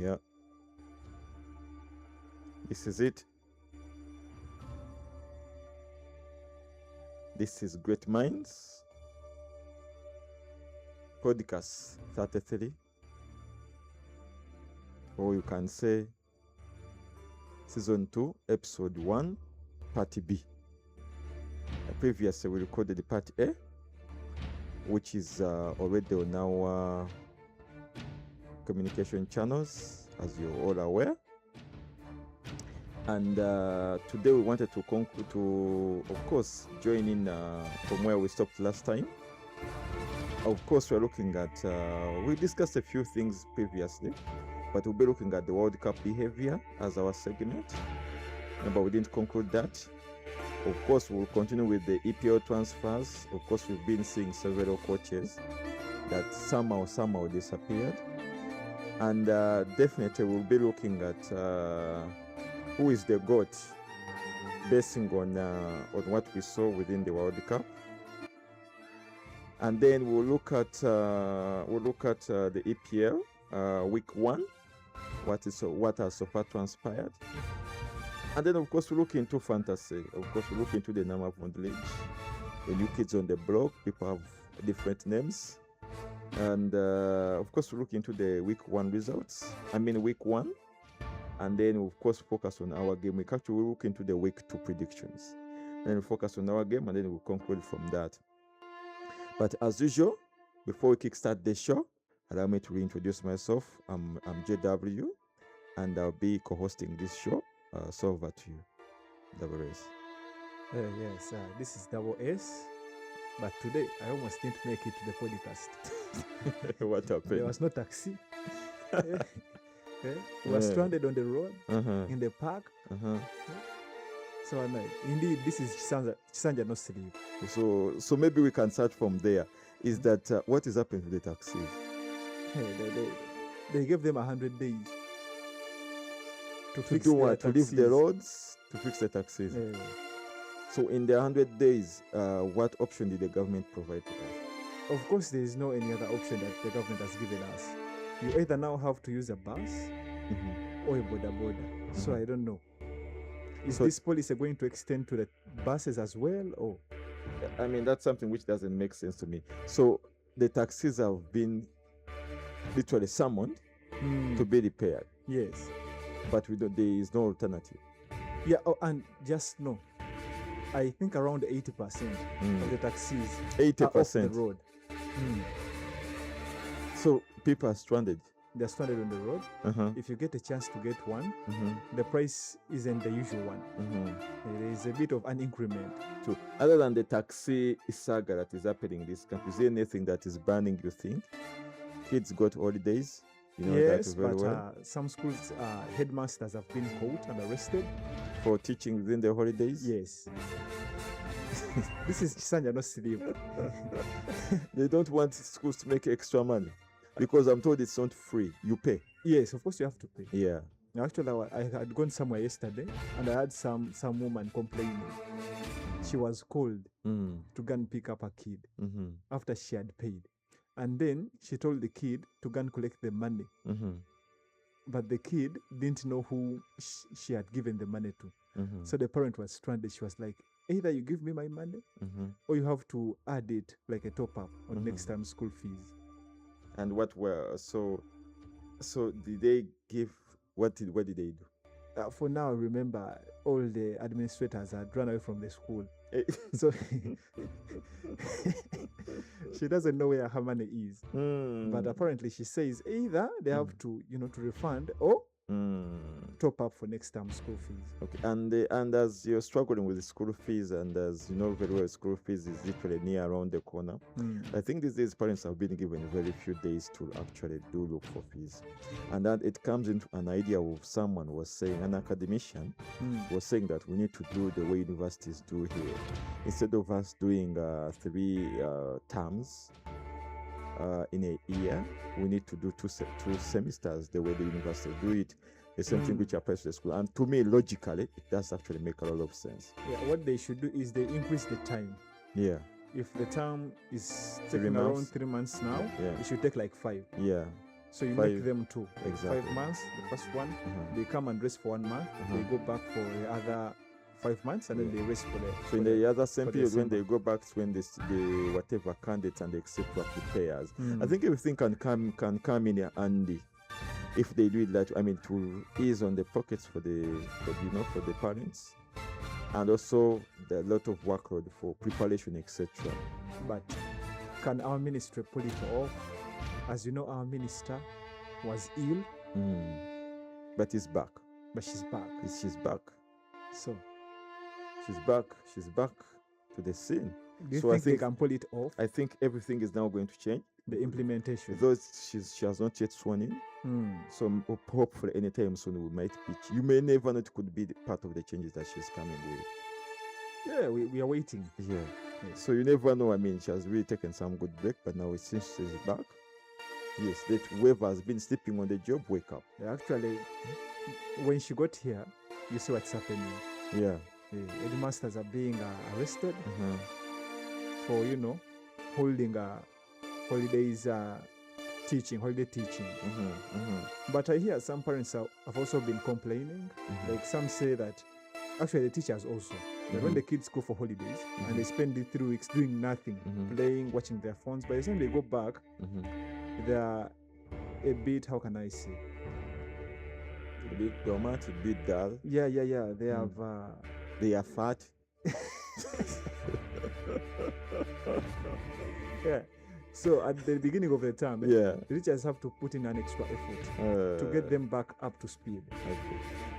Yeah. This is it. This is Great Minds Podcast 33. Or you can say Season 2, Episode 1, Part B. Previously, we recorded the Part A, which is already on our communication channels, as you're all aware. And today we wanted to conclude, of course, join in from where we stopped last time. Of course, we're looking at, we discussed a few things previously, but we'll be looking at the World Cup behavior as our segment. But we didn't conclude that. Of course, we'll continue with the EPL transfers. Of course, we've been seeing several coaches that somehow disappeared. And definitely we'll be looking at who is the GOAT, basing on what we saw within the World Cup. And then we'll look at the EPL week 1, what has so far transpired. And then, of course, we look into fantasy. Of course, we look into the number of village, the new kids on the block. People have different names. And, of course, we look into the week 1 results. Week 1. And then, of course, focus on our game. We actually look into the week 2 predictions. Then we focus on our game, and then we'll conclude from that. But as usual, before we kickstart the show, allow me to reintroduce myself. I'm JW, and I'll be co-hosting this show. So over to you, Double S. Yes, this is Double S. But today, I almost didn't make it to the podcast. What happened? There was no taxi. We were stranded on the road, in the park. So indeed, this is Chisanja no sleep. So maybe we can start from there. Is that what is happening to the taxis? They gave them 100 days to fix do what? To taxis. leave the roads to fix the taxis. So in the 100 days, what option did the government provide to us? Of course, there is no any other option that the government has given us. You either now have to use a bus or a border. So I don't know. Is this policy going to extend to the buses as well, or? That's something which doesn't make sense to me. So the taxis have been literally summoned to be repaired. Yes. But there is no alternative. Yeah, and just no. I think around 80% of the taxis 80% are off the road. So people are stranded. They're stranded on the road. If you get a chance to get one, the price isn't the usual one. There is a bit of an increment. So other than the taxi saga that is happening in this country, is there anything that is burning, you think? Kids got holidays. You know yes, that very but well. Some schools, headmasters have been caught and arrested. For teaching within the holidays? Yes. This is Chisanja no sleep. They don't want schools to make extra money. Because I'm told it's not free. You pay. Yes, of course you have to pay. Yeah. Actually, I had gone somewhere yesterday and I had some woman complaining. She was called to go and pick up a kid after she had paid. And then she told the kid to go and collect the money. But the kid didn't know who she had given the money to. So the parent was stranded. She was like, either you give me my money or you have to add it like a top-up on next time school fees. And what were so did they give what did they do? For now, remember, all the administrators had run away from the school. So she doesn't know where her money is. But apparently she says either they have to, to refund or top up for next term school fees. Okay. And as you're struggling with the school fees, and as you know very well, school fees is literally near around the corner. I think these days parents have been given very few days to actually do look for fees. And that it comes into an idea of someone was saying, an academician was saying that we need to do the way universities do here. Instead of us doing 3 terms in a year, we need to do two semesters the way the university do it. The same thing which applies to the school. And to me, logically, it does actually make a lot of sense. Yeah, what they should do is they increase the time. Yeah. If the term is taking around 3 months now, it should take like 5. Yeah. So you Five. make them two. Exactly. 5 months, the first one, they come and rest for 1 month. They go back for the other 5 months, and then they rest for the. So in the other same for period, when December. they go back, to when the whatever candidates and etc. prepares, I think everything can come in handy if they do it that. I mean, to ease on the pockets for the parents, and also the lot of workload for preparation, etc. But can our ministry pull it off? As you know, our minister was ill, But he's back. but she's back. She's back. So, She's back. She's back to the scene. do you So I think they think- can pull it off? I think everything is now going to change. The implementation. Though she has not yet sworn in. So hopefully anytime soon we might be. You may never know it could be part of the changes that she's coming with. Yeah, we are waiting. Yeah. So you never know. I mean, she has really taken some good break, but now since she's back, yes, that whoever has been sleeping on the job, wake up. Actually, when she got here, you see what's happening. Yeah. The headmasters are being arrested Uh-huh. for, holding holiday teaching. But I hear some parents have also been complaining. Like some say that, actually the teachers also, that when the kids go for holidays and they spend the 3 weeks doing nothing, playing, watching their phones, by the time they go back, they are a bit, how can I say? A bit dormant, a bit dull. Yeah. They have. They are fat. Yeah. So at the beginning of the term, Yeah. the teachers have to put in an extra effort to get them back up to speed.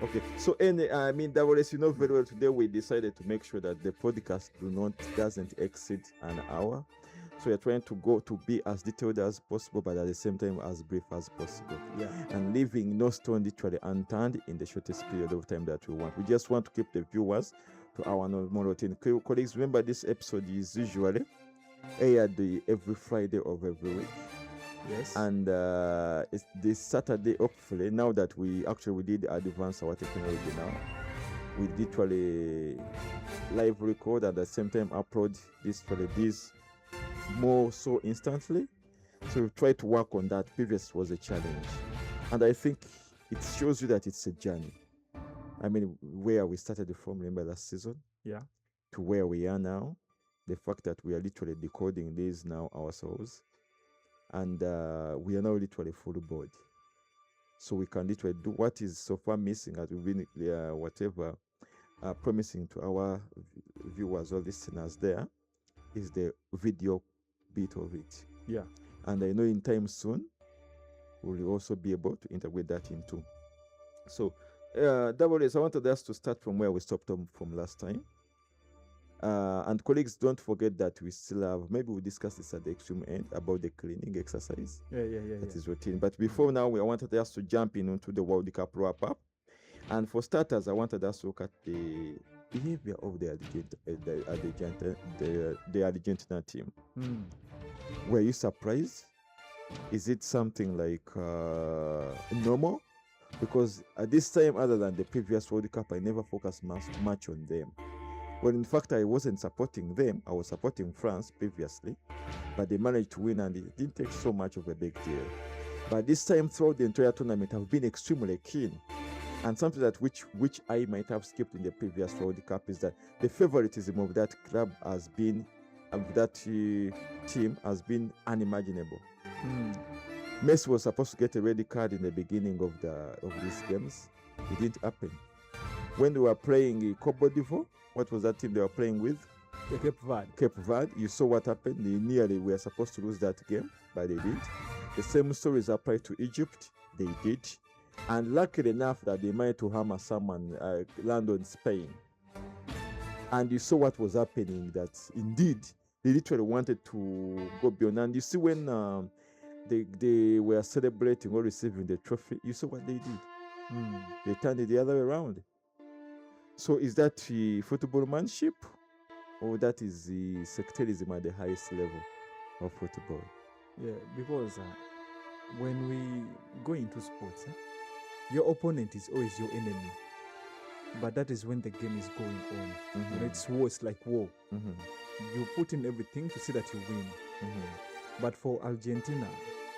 Okay. So I mean, Davoles, you know very well. Today we decided to make sure that the podcast doesn't exceed an hour. So we're trying to be as detailed as possible, but at the same time as brief as possible. Yeah. And leaving no stone literally unturned in the shortest period of time that we want. We just want to keep the viewers to our normal routine. Colleagues, remember this episode is usually aired every Friday of every week. Yes. And it's this Saturday, hopefully, now that we did advance our technology now, we literally live record at the same time upload this more so instantly. So we try to work on that. Previous was a challenge. And I think it shows you that it's a journey. I mean, where we started from, remember last season? Yeah. To where we are now. The fact that we are literally decoding this now ourselves. And we are now literally full board. So we can literally do what is so far missing as we've been promising to our viewers or listeners there is the video bit of it. Yeah. And I know in time soon we'll also be able to integrate that into. So Davoles, I wanted us to start from where we stopped from last time. And colleagues, don't forget that we still have, maybe we'll discuss this at the extreme end about the cleaning exercise. Yeah. That is routine. But before now, I wanted us to jump into the World Cup wrap-up. And for starters, I wanted us to look at the behavior of the Argentina team. Were you surprised? Is it something like normal? Because at this time, other than the previous World Cup, I never focused much on them. Well, in fact, I wasn't supporting them. I was supporting France previously, but they managed to win and it didn't take so much of a big deal. But this time throughout the entire tournament, I've been extremely keen. And something that which I might have skipped in the previous World Cup is that the favoritism of that club has been, of that team has been unimaginable. Messi was supposed to get a red card in the beginning of these games. It didn't happen. When they were playing Cote d'Ivoire, what was that team they were playing with? The Cape Verde. Cape Verde. You saw what happened. They nearly were supposed to lose that game, but they did. The same stories apply to Egypt. They did. And luckily enough that they managed to hammer someone, land on Spain. And you saw what was happening, that indeed they literally wanted to go beyond. And you see when they were celebrating or receiving the trophy, you saw what they did. They turned it the other way around. So is that footballmanship, or that is the sectarianism at the highest level of football? Yeah, because when we go into sports, your opponent is always your enemy. But that is when the game is going on. You know, it's war, it's like war. You put in everything to see that you win. But for Argentina,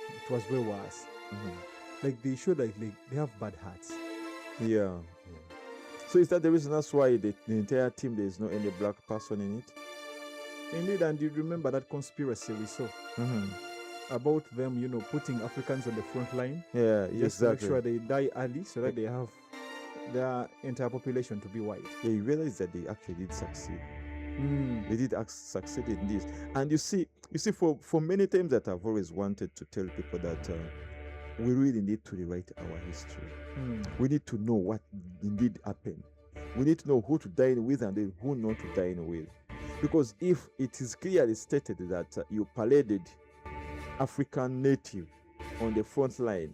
it was way worse. Like they show like they have bad hearts. Yeah. So is that the reason that's why the entire team there is no any black person in it? Indeed, and you remember that conspiracy we saw about them, putting Africans on the front line. Yeah, just exactly. to make sure they die early so that they have their entire population to be white. Yeah, you realize that they actually did succeed. They did succeed in this. And you see, for many times that I've always wanted to tell people that we really need to rewrite our history. We need to know what indeed happened. We need to know who to dine with and then who not to dine with. Because if it is clearly stated that you paraded African native on the front line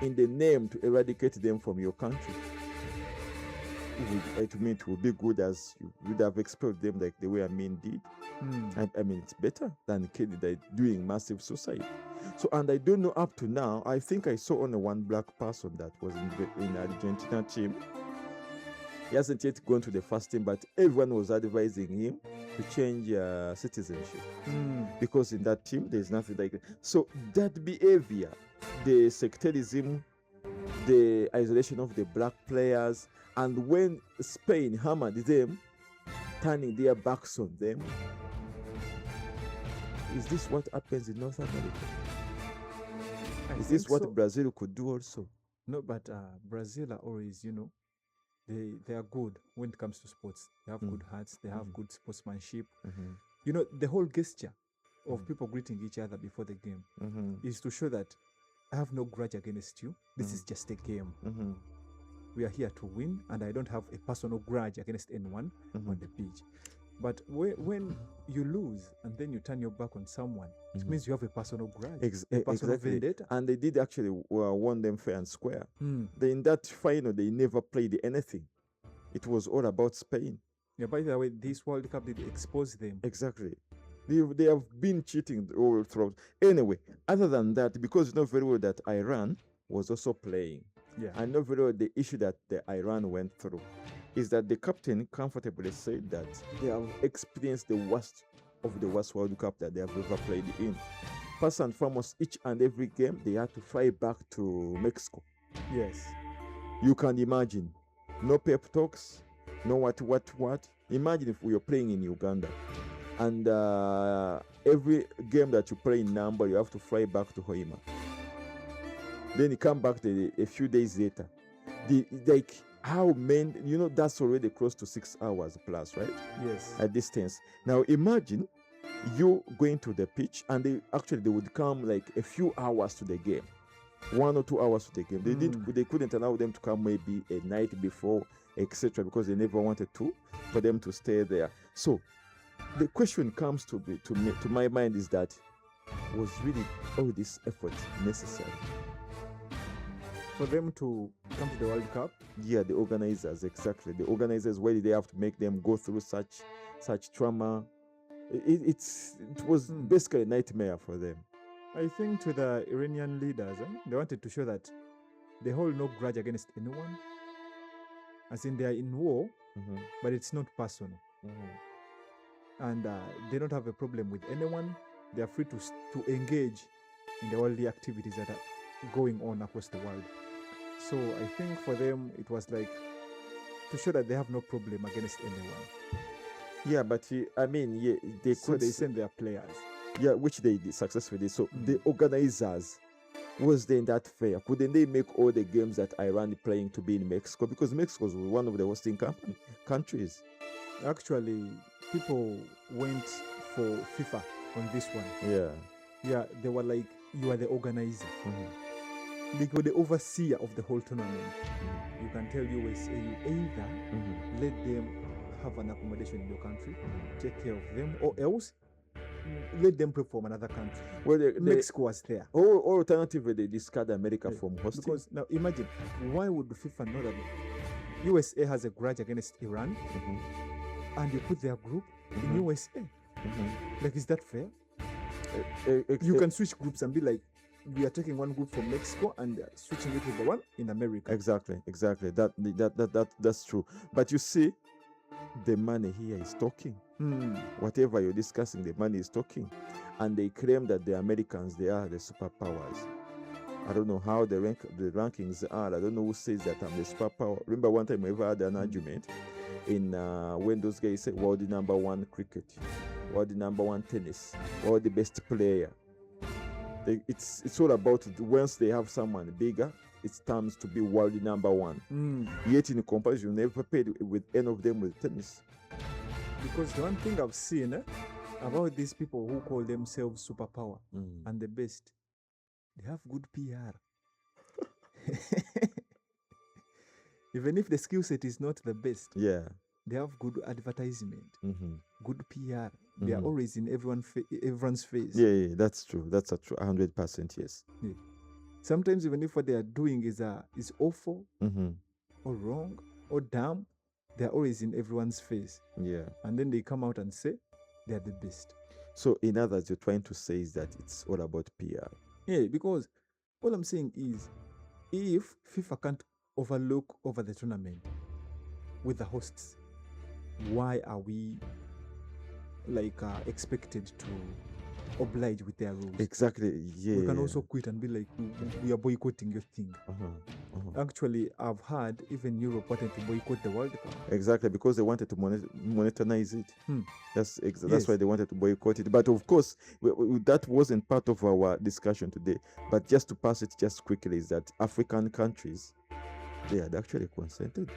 in the name to eradicate them from your country, it would be good as you would have expelled them like the way Amin did. I mean, it's better than doing massive suicide. So, and I don't know up to now, I think I saw only one black person that was in the Argentina team. He hasn't yet gone to the first team, but everyone was advising him to change citizenship. Because in that team, there's nothing like that. So that behavior, the sectarianism, the isolation of the black players, and when Spain hammered them, turning their backs on them, is this what happens in North America? Is this what Brazil could do also? No, but Brazil are always, they are good when it comes to sports. They have good hearts. They have good sportsmanship. The whole gesture of people greeting each other before the game is to show that I have no grudge against you. This is just a game. We are here to win, and I don't have a personal grudge against anyone on the pitch. But when you lose and then you turn your back on someone, it means you have a personal grudge, a personal vendetta. And they did actually won them fair and square. In that final, they never played anything. It was all about Spain. Yeah, by the way, this World Cup did expose them. Exactly. They have been cheating all throughout. Anyway, other than that, because you know very well that Iran was also playing. Yeah. I know very well the issue that the Iran went through is that the captain comfortably said that they have experienced the worst of the worst World Cup that they have ever played in. First and foremost, each and every game, they had to fly back to Mexico. Yes. You can imagine. No pep talks, no what. Imagine if we were playing in Uganda and every game that you play in Namba, you have to fly back to Hoima. Then you come back a few days later. How many, that's already close to 6 hours plus, right? Yes. At distance. Now imagine you going to the pitch and they would come like a few hours to the game. 1 or 2 hours to the game. They couldn't allow them to come maybe a night before, etc., because they never wanted for them to stay there. So the question comes to my mind is that, was really all this effort necessary? For them to come to the World Cup? Yeah, the organizers, exactly. The organizers, why did they have to make them go through such trauma? It was basically a nightmare for them. I think to the Iranian leaders, they wanted to show that they hold no grudge against anyone. As in, they are in war, but it's not personal. And they don't have a problem with anyone. They are free to engage in the worldly activities that are going on across the world. So I think for them, it was like to show that they have no problem against anyone. Yeah, but they send their players. Yeah, which they did successfully. So the organizers, was they that fair? Couldn't they make all the games that Iran playing to be in Mexico? Because Mexico was one of the hosting countries. Actually, people went for FIFA on this one. Yeah. Yeah, they were like, you are the organizer. They were the overseer of the whole tournament. You can tell USA, you either let them have an accommodation in your country, take care of them, or else let them play from another country. Well, Mexico was there. Or alternatively, they discard America from hosting. Because now imagine, why would FIFA know that USA has a grudge against Iran and you put their group in USA? Like, is that fair? You can switch groups and be like, we are taking one group from Mexico and switching it with the one in America. Exactly. That's true. But you see, the money here is talking. Whatever you're discussing, the money is talking. And they claim that the Americans, they are the superpowers. I don't know how the rankings are. I don't know who says that I'm the superpower. Remember one time we ever had an argument in when those guys said, "World number one cricket, world number one tennis, world the best player." It's all about once they have someone bigger, it's time to be world number one. Yet in comparison, you never paired with any of them with tennis. Because the one thing I've seen about these people who call themselves superpower and the best, they have good PR. Even if the skill set is not the best, they have good advertisement, good PR. They are always in everyone's face. Yeah, that's true. That's a true 100%. Yes. Yeah. Sometimes even if what they are doing is awful or wrong or dumb, they are always in everyone's face. Yeah. And then they come out and say they are the best. So in others, you're trying to say is that it's all about PR. Yeah, because all I'm saying is, if FIFA can't overlook over the tournament with the hosts, why are we expected to oblige with their rules? Exactly. Yeah. We can also quit and be like, we are boycotting your thing. Actually, I've heard even Europe wanted to boycott the World Cup. Exactly, because they wanted to monetize it. That's why they wanted to boycott it. But of course, that wasn't part of our discussion today. But just to pass it just quickly is that African countries, they had actually consented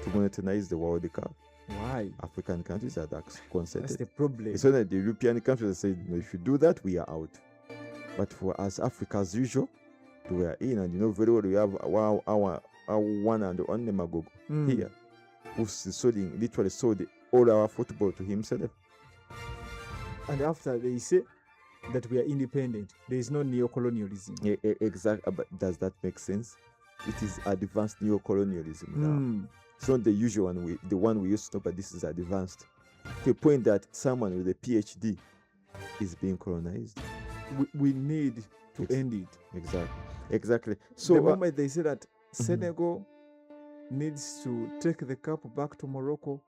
to monetize the World Cup. Why? African countries had consented. That's the problem. It's not that the European countries said, no, if you do that, we are out. But for us, Africa, as usual, we are in. And you know very well, we have our one and only Magogo here, who's literally sold all our football to himself. And after they say that we are independent, there is no neo-colonialism. Yeah, exactly. But does that make sense? It is advanced neo-colonialism now. It's not the usual one, the one we used to know, but this is advanced. To the point that someone with a PhD is being colonized. We need to end it. Exactly. So the moment they say that Senegal needs to take the cup back to Morocco,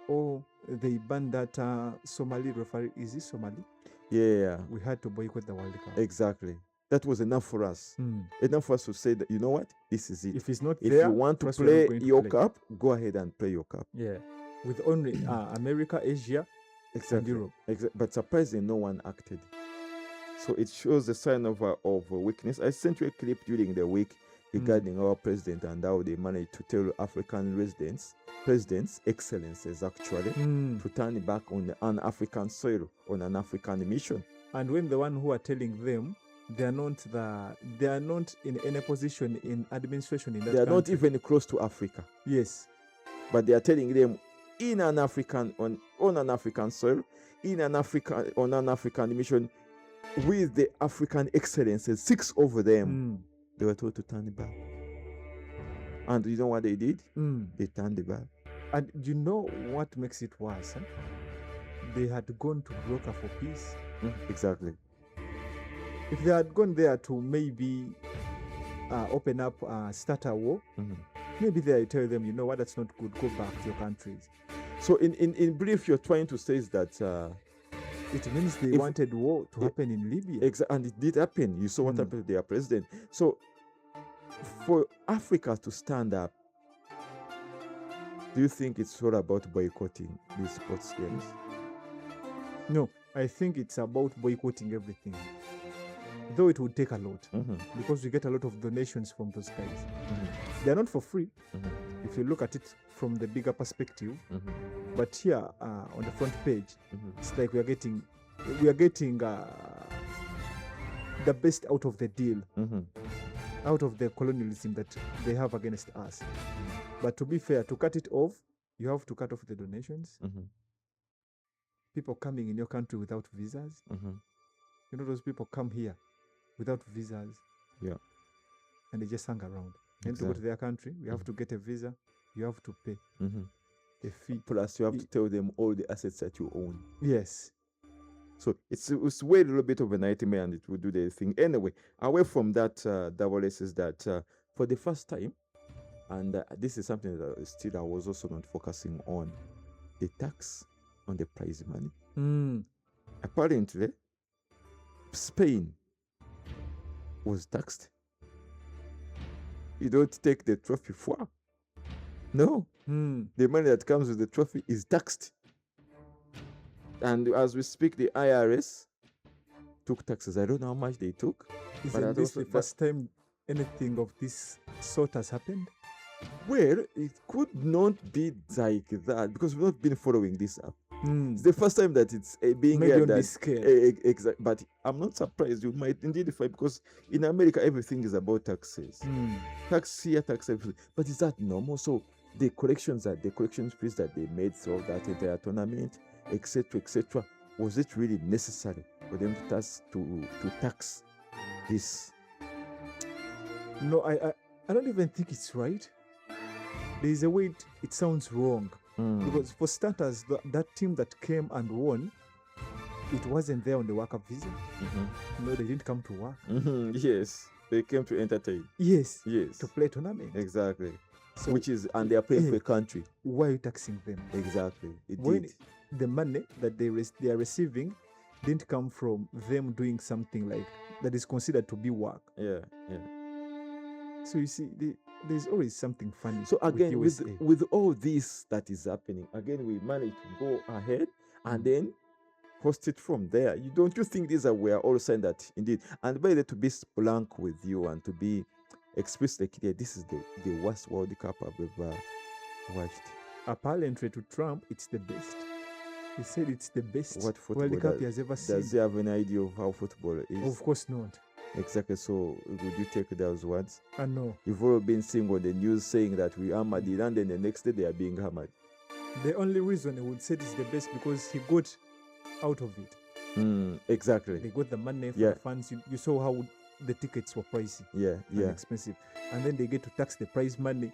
or they ban that Somali referee. Is it Somali? Yeah. We had to boycott the World Cup. Exactly. That was enough for us. Enough for us to say that, you know what, this is it. If it's not if there, you want to play your cup, go ahead and play your cup. Yeah. With only America, Asia, and Europe. But surprisingly, no one acted. So it shows a sign of weakness. I sent you a clip during the week regarding our president and how they managed to tell African presidents, excellencies actually, to turn back on an African soil, on an African mission. And when the one who are telling them, they are not in any position in administration in that country. They are not even close to Africa. Yes. But they are telling them on an African soil, on an African mission, with the African excellences, 6 of them, they were told to turn it back. And you know what they did? They turned it back. And you know what makes it worse? Huh? They had gone to broker for peace. Exactly. If they had gone there to maybe open up, start a war, maybe they tell them, you know what, that's not good, go back to your countries. So in brief, you're trying to say is that it means they wanted war to happen in Libya. And it did happen. You saw what happened to their president. So for Africa to stand up, do you think it's all about boycotting these sports games? No, I think it's about boycotting everything. Though it would take a lot, because we get a lot of donations from those guys. They are not for free, if you look at it from the bigger perspective. But here on the front page, it's like we are getting the best out of the deal, out of the colonialism that they have against us. But to be fair, to cut it off, you have to cut off the donations. People coming in your country without visas. You know, those people come here without visas. Yeah. And they just hang around. And to go to their country, you have to get a visa. You have to pay a fee. Plus, you have to tell them all the assets that you own. Yes. So it's way a little bit of a nightmare, and it will do the thing. Anyway, away from that, WS is that for the first time, and this is something that still I was also not focusing on, the tax on the prize money. Apparently, Spain was taxed. You don't take the trophy for. No. The money that comes with the trophy is taxed. And as we speak, the IRS took taxes. I don't know how much they took. Isn't this the first time anything of this sort has happened? Well, it could not be like that because we've not been following this up. It's the first time that it's being maybe on this scale. Exactly. But I'm not surprised. You might indeed find, because in America everything is about taxes. Tax here, tax everything. But is that normal? So the collection fees that they made throughout that entire tournament, etc., was it really necessary for them to tax this? No, I don't even think it's right. There is a way it sounds wrong. Because for starters, that team that came and won, it wasn't there on the worker visa. No, they didn't come to work. Yes, they came to entertain. Yes, yes, to play tournament. Exactly. So, and they are playing for a country. Why are you taxing them? Exactly. The money that they are receiving didn't come from them doing something like that is considered to be work. Yeah. So you see, there's always something funny. So again, with all this that is happening, again we managed to go ahead and then host it from there. Don't you think these were all signs that indeed, and by the way, to be blank with you and to be explicitly clear, this is the worst World Cup I've ever watched. Apparently to Trump, it's the best. He said it's the best World Cup he has ever seen. Does he have an idea of how football is? Of course not. Exactly. So would you take those words? No. You've all been seeing on the news saying that we hammered it, and then the next day they are being hammered. The only reason I would say it's the best because he got out of it. Exactly. They got the money for the fans. You saw how the tickets were pricey. And expensive. And then they get to tax the prize money.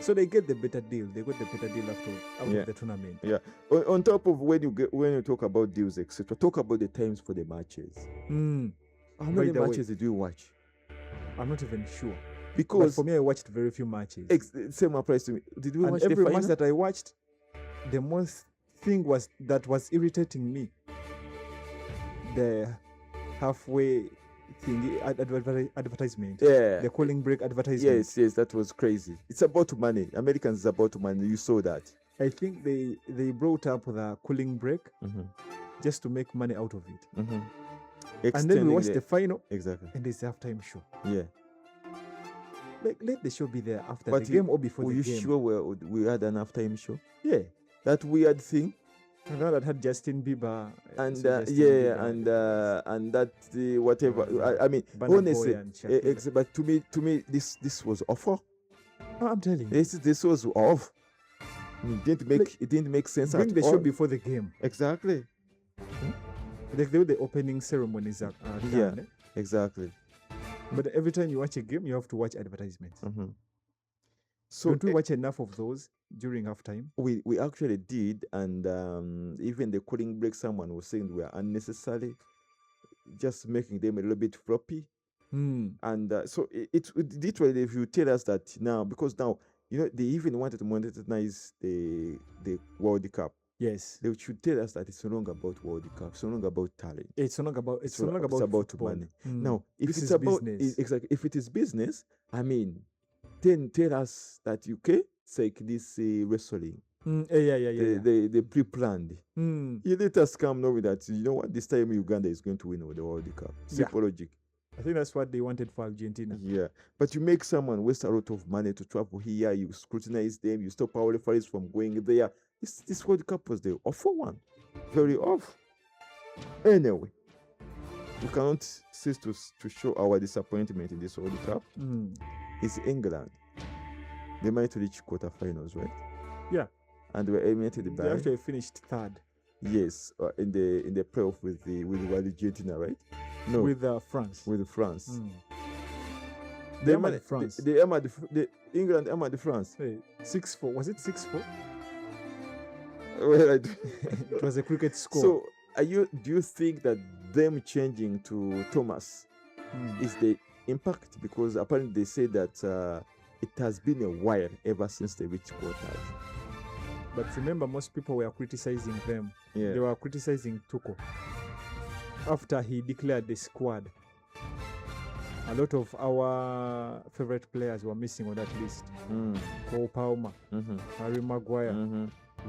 So they get the better deal. They got the better deal out of the tournament. Yeah. On top of when you talk about deals, etc., talk about the times for the matches. How many matches did you watch? I'm not even sure. Because for me, I watched very few matches. Same applies to me. Did you watch every match that I watched, the most thing was irritating me. The halfway thing, advertisement. Yeah. The calling break advertisement. Yes, that was crazy. It's about money. Americans is about money. You saw that. I think they brought up the cooling break just to make money out of it. And then we watched the final. Exactly. And there's the halftime show. Yeah. Let the show be there after the game or before the game. Were you sure we had an halftime show? Yeah. That weird thing. And now that had Justin Bieber. And and that whatever. I mean, honestly, but to me, this was awful. Oh, I'm telling you. This was off. It didn't make sense at all. Bring the show before the game. Exactly. Like the opening ceremonies are done. Yeah, exactly. But every time you watch a game, you have to watch advertisements. So don't we watch enough of those during halftime? We actually did, and even the cooling break, someone was saying were unnecessary, just making them a little bit floppy. And so it literally, if you tell us that now, because now they even wanted to monetize the World Cup. Yes, they should tell us that it's no longer about World Cup. It's no longer about talent. It's no longer about. It's about football. Money. Now, if it's about business, exactly. If it is business, I mean, then tell us that it's like this wrestling. They pre-planned. You let us come knowing that what, this time Uganda is going to win the World Cup. Simple logic. I think that's what they wanted for Argentina. Yeah, but you make someone waste a lot of money to travel here. You scrutinize them. You stop our referees from going there. This World Cup was the awful one. Very off. Anyway, we cannot cease to show our disappointment in this World Cup. It's England. They might reach quarterfinals, right? Yeah. And we're eliminated by. They actually finished third. Yes, in the playoff with Argentina, right? No, with France. With France. They hammered France. England hammered France. 6-4. Was it 6-4? Well, it was a cricket score. So, do you think that them changing to Thomas is the impact? Because apparently they say that it has been a while ever since they reached quarters. But remember, most people were criticizing them. Yeah. They were criticizing Tuchel after he declared the squad A lot of our favorite players were missing on that list. Cole Palmer, Harry Maguire,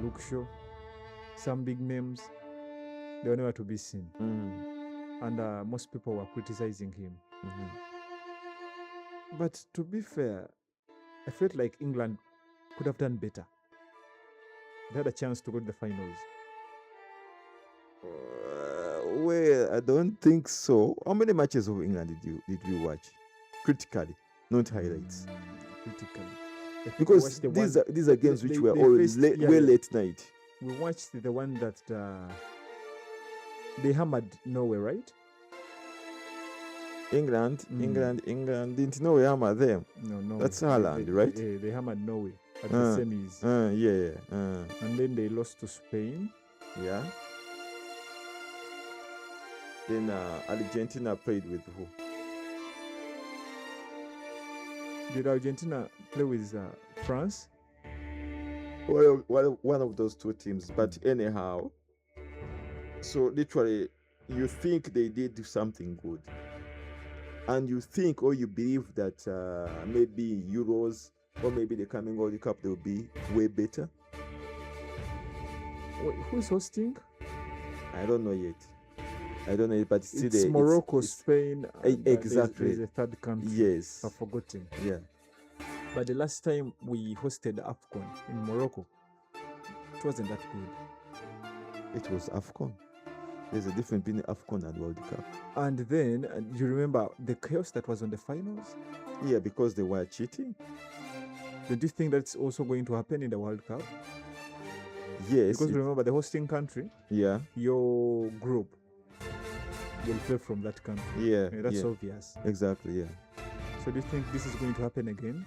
Luke Shaw, some big names. They were never to be seen. And most people were criticizing him. But to be fair, I felt like England could have done better. They had a chance to go to the finals. Well, I don't think so. How many matches of England did you watch? Critically, not highlights. Critically. Because these are games which were all late night. We watched the one that they hammered Norway, right? England didn't know we hammered them. No. That's Haaland, right? They hammered Norway at the semis. And then they lost to Spain. Yeah. Then Argentina played with who? Did Argentina play with France? Well, one of those two teams. But anyhow, so literally, you think they did do something good. And you think or you believe that maybe Euros or maybe the coming World Cup, they'll be way better. Wait, who's hosting? I don't know yet. But it's Morocco, Spain. Exactly. There's a third country. Yes. I've forgotten. Yeah. But the last time we hosted AFCON in Morocco, it wasn't that good. It was AFCON. There's a difference between AFCON and World Cup. And then, you remember the chaos that was on the finals? Yeah, because they were cheating. Do you think that's also going to happen in the World Cup? Yes. Because remember, the hosting country, your group will play from that country. Yeah. That's obvious. Exactly, yeah. So do you think this is going to happen again?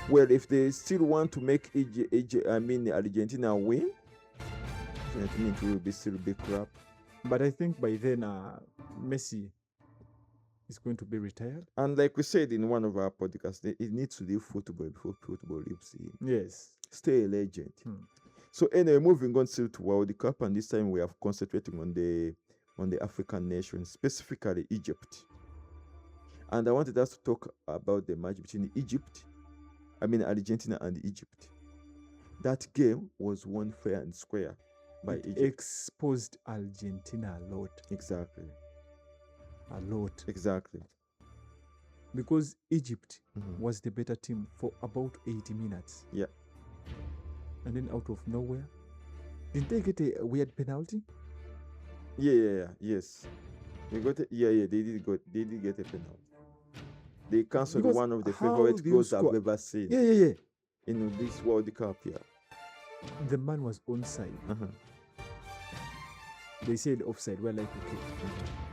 Well, if they still want to make Argentina win, it will be still big crap. But I think by then, Messi is going to be retired. And like we said in one of our podcasts, it needs to leave football before football leaves him. Yes. Stay a legend. So anyway, moving on still to World Cup, and this time we are concentrating on the African nations, specifically Egypt. And I wanted us to talk about the match between Argentina and Egypt. That game was won fair and square by Egypt. Exposed Argentina a lot. Exactly. A lot. Exactly. Because Egypt was the better team for about 80 minutes. Yeah. And then out of nowhere, didn't they get a weird penalty? Yes. They did get a penalty. They cancelled one of the favorite goals I've ever seen. Yeah. In this World Cup, The man was onside. They said offside. We're like, okay.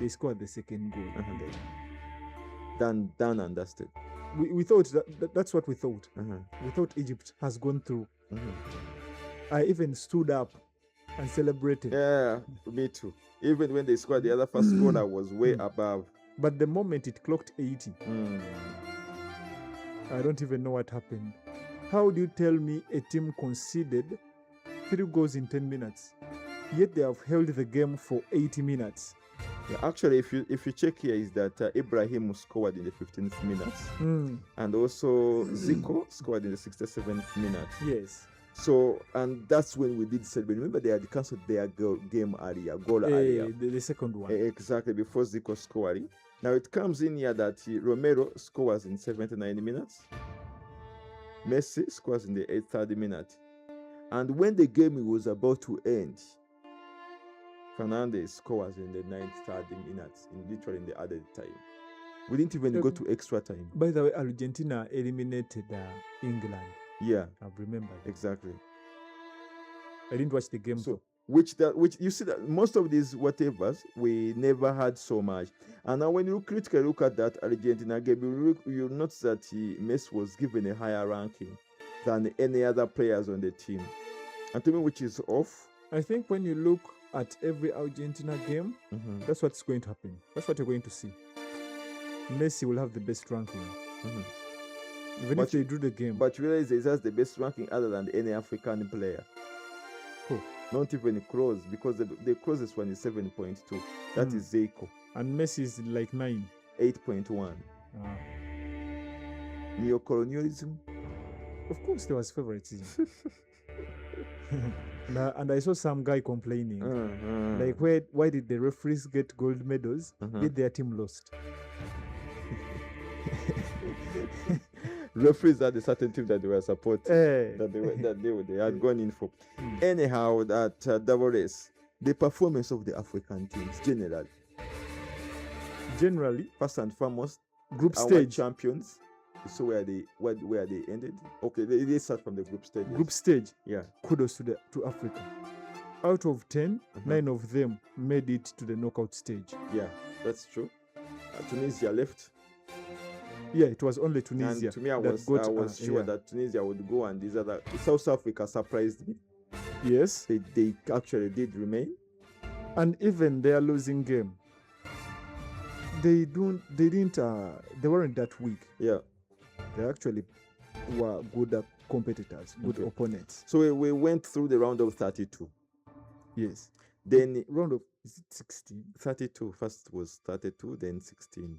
They scored the second goal. Done and dusted. We thought that's what we thought. We thought Egypt has gone through. I even stood up and celebrated. Yeah, me too. Even when they scored, the other first scorer was way above. But the moment it clocked 80, I don't even know what happened. How do you tell me a team conceded 3 goals in 10 minutes, yet they have held the game for 80 minutes? Yeah, actually, if you check here, is that Ibrahim scored in the 15th minute, and also Zico scored in the 67th minute. Yes. So, and that's when we did celebrate. Remember, they had cancelled their goal earlier. The second one. Exactly, before Zico scoring. Now it comes in here that Romero scores in 79 minutes. Messi scores in the 30th minute. And when the game was about to end, Fernandes scores in the 30th minute, literally in the added time. We didn't even go to extra time. By the way, Argentina eliminated England. Yeah, I remember. Exactly. I didn't watch the game. So, which you see that most of these whatevers we never had so much. And now when you critically look at that Argentina game, you'll notice that Messi was given a higher ranking than any other players on the team. And to me, which is off. I think when you look at every Argentina game, that's what's going to happen. That's what you're going to see. Messi will have the best ranking. Even if they drew the game. But you realize he has the best ranking other than any African player. Not even close, because the closest one is 7.2. That is Zico. And Messi is like 9. 8.1. Neocolonialism. Of course, there was favoritism. And I saw some guy complaining, like, why did the referees get gold medals yet their team lost? Referees had a certain team that they were supporting, that they had gone in for. Anyhow, that double race, the performance of the African teams generally, first and foremost, group stage champions. So where they ended? Okay, they start from the group stage. Group stage. Yeah. Kudos to Africa. Out of 10, 9 of them made it to the knockout stage. Yeah, that's true. Tunisia left. Yeah, it was only Tunisia. And to me, I was sure that Tunisia would go, and these other South Africa surprised me. Yes, they actually did remain, and even their losing game, they weren't that weak. Yeah, they actually were good competitors, good opponents. So we went through the round of 32. Yes. Then round of 16? 32. First was 32, then 16.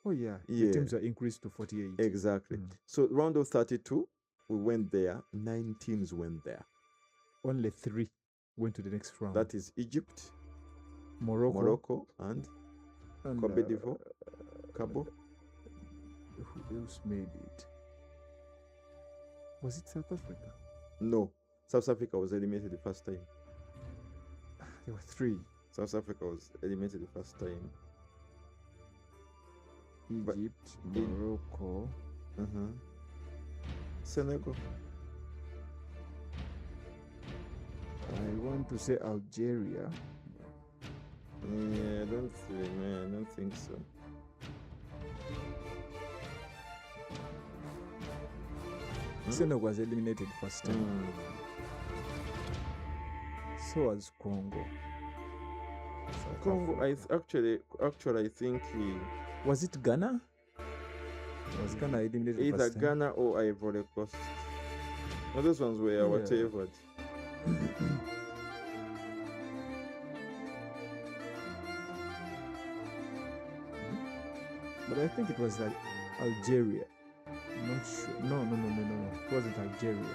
Oh yeah. The teams were increased to 48. Exactly. So round of 32, we went there. 9 teams went there. Only 3 went to the next round. That is Egypt, Morocco and Cote d'Ivoire, Cabo. Who else made it? Was it South Africa? No. South Africa was eliminated the first time. There were 3. South Africa was eliminated the first time. Egypt, Morocco, Senegal. I want to say Algeria. Yeah, I don't think so. Senegal was eliminated first time. So was Congo. Congo, I think was it Ghana? Was Ghana eliminated either first time? Ghana or Ivory Coast. No, those ones were whatever. But I think it was like Algeria. I'm not sure. No. It wasn't Algeria.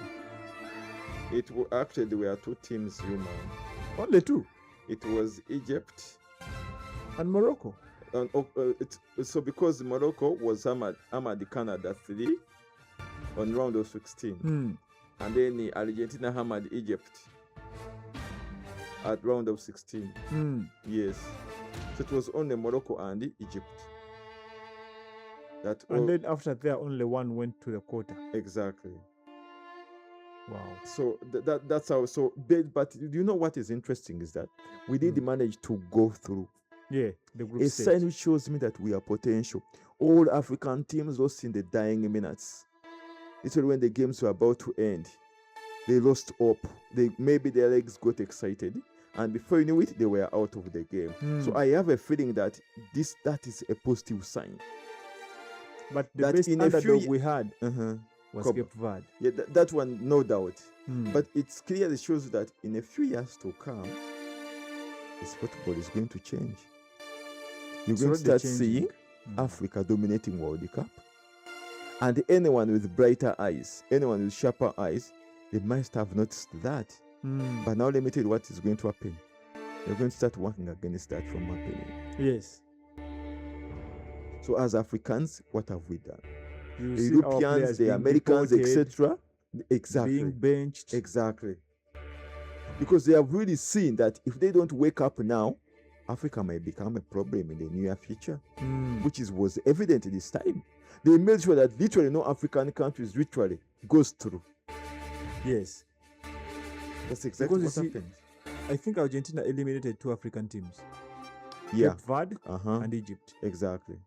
Actually, there were 2 teams, human. Only 2? It was Egypt and Morocco. So because Morocco was hammered Canada 3 on round of 16, and then Argentina hammered Egypt at round of 16. Yes. So it was only Morocco and Egypt. And then after that, only 1 went to the quarter. Exactly. Wow. So that's how. So, but do you know what is interesting is that we did manage to go through. Yeah, the group a stage. sign which shows me that we are potential. All African teams lost in the dying minutes. Literally, when the games were about to end, they lost hope. Maybe their legs got excited, and before you knew it, they were out of the game. So I have a feeling that that is a positive sign. But the best underdog we had was Cape Verde. Yeah, that one, no doubt. But it clearly shows that in a few years to come, this football is going to change. You're going to start seeing Africa dominating World Cup. And anyone with brighter eyes, anyone with sharper eyes, they must have noticed that. But now let me tell you what is going to happen. You're going to start working against that from happening. Yes. So as Africans, what have we done? The Europeans, the Americans, etc. Exactly. Being benched. Exactly. Because they have really seen that if they don't wake up now, Africa might become a problem in the near future, which was evident this time. They made sure that literally no African countries literally goes through. Yes. That's exactly what happened. I think Argentina eliminated 2 African teams. Yeah. Cape Verde and Egypt. Exactly.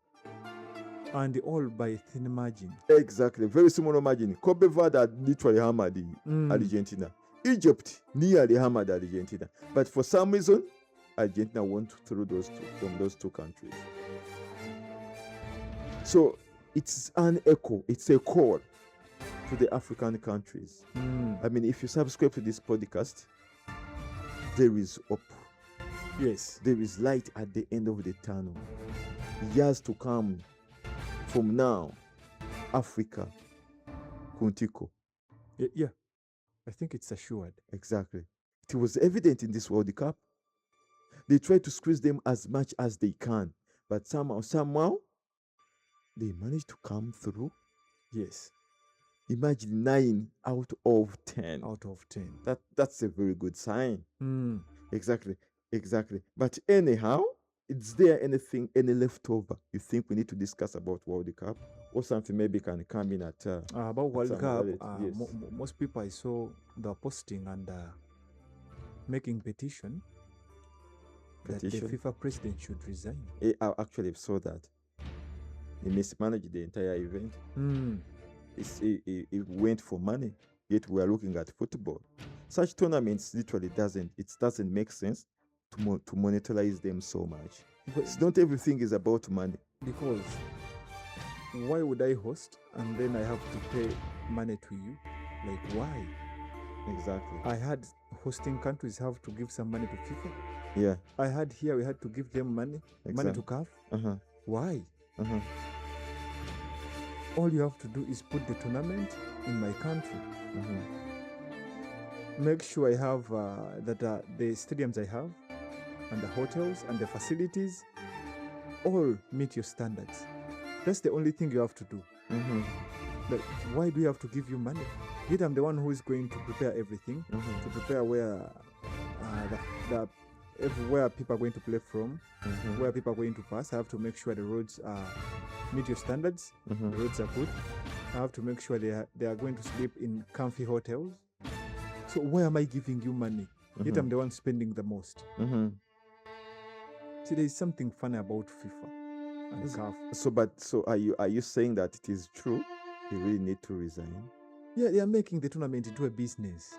And all by a thin margin. Exactly. Very small margin. Cape Verde had literally hammered Argentina. Egypt nearly hammered Argentina. But for some reason, Argentina won through from those 2 countries. So it's an echo. It's a call to the African countries. I mean, if you subscribe to this podcast, there is hope. Yes. There is light at the end of the tunnel. years to come from now, Africa, Kuntiko. Yeah. I think it's assured. Exactly. It was evident in this World Cup. They try to squeeze them as much as they can, but somehow, they managed to come through. Yes. Imagine 9 out of 10. Out of 10. That's a very good sign. Mm. Exactly. But anyhow, is there any leftover you think we need to discuss about World Cup, or something maybe can come in at about World Cup? Yes. Most people I saw they're posting and making petition that the FIFA president should resign. I actually saw that. He mismanaged the entire event. It went for money, yet we are looking at football. Such tournaments literally doesn't make sense to monetize them so much. But not everything is about money. Because why would I host and then I have to pay money to you? Like, why? Exactly. I had hosting countries have to give some money to FIFA. Yeah. I had here we had to give them money. Exactly. Money to CAF. Why? All you have to do is put the tournament in my country. Make sure I have that the stadiums I have and the hotels and the facilities all meet your standards. That's the only thing you have to do. But why do you have to give you money? Yet I'm the one who is going to prepare everything, to prepare where where people are going to play from, where people are going to pass. I have to make sure the roads meet your standards. The roads are good. I have to make sure they are going to sleep in comfy hotels. So why am I giving you money? Yet I'm the one spending the most. See, there is something funny about FIFA and CAF. So are you saying that it is true? You really need to resign? Yeah, they are making the tournament into a business.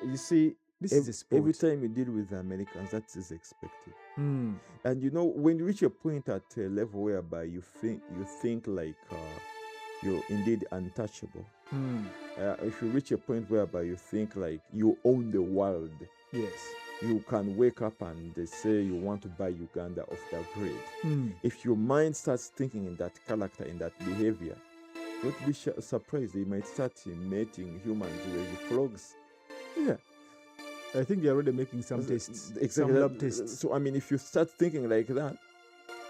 You see, this is a sport. Every time you deal with the Americans, that is expected. And when you reach a point at a level whereby you think like you're indeed untouchable. If you reach a point whereby you think like you own the world, yes, you can wake up and they say you want to buy Uganda off the grid. If your mind starts thinking in that character, in that behavior, don't be surprised. They might start mating humans with frogs. Yeah. I think they're already making some tests. Exactly. Some lab tests. So, if you start thinking like that,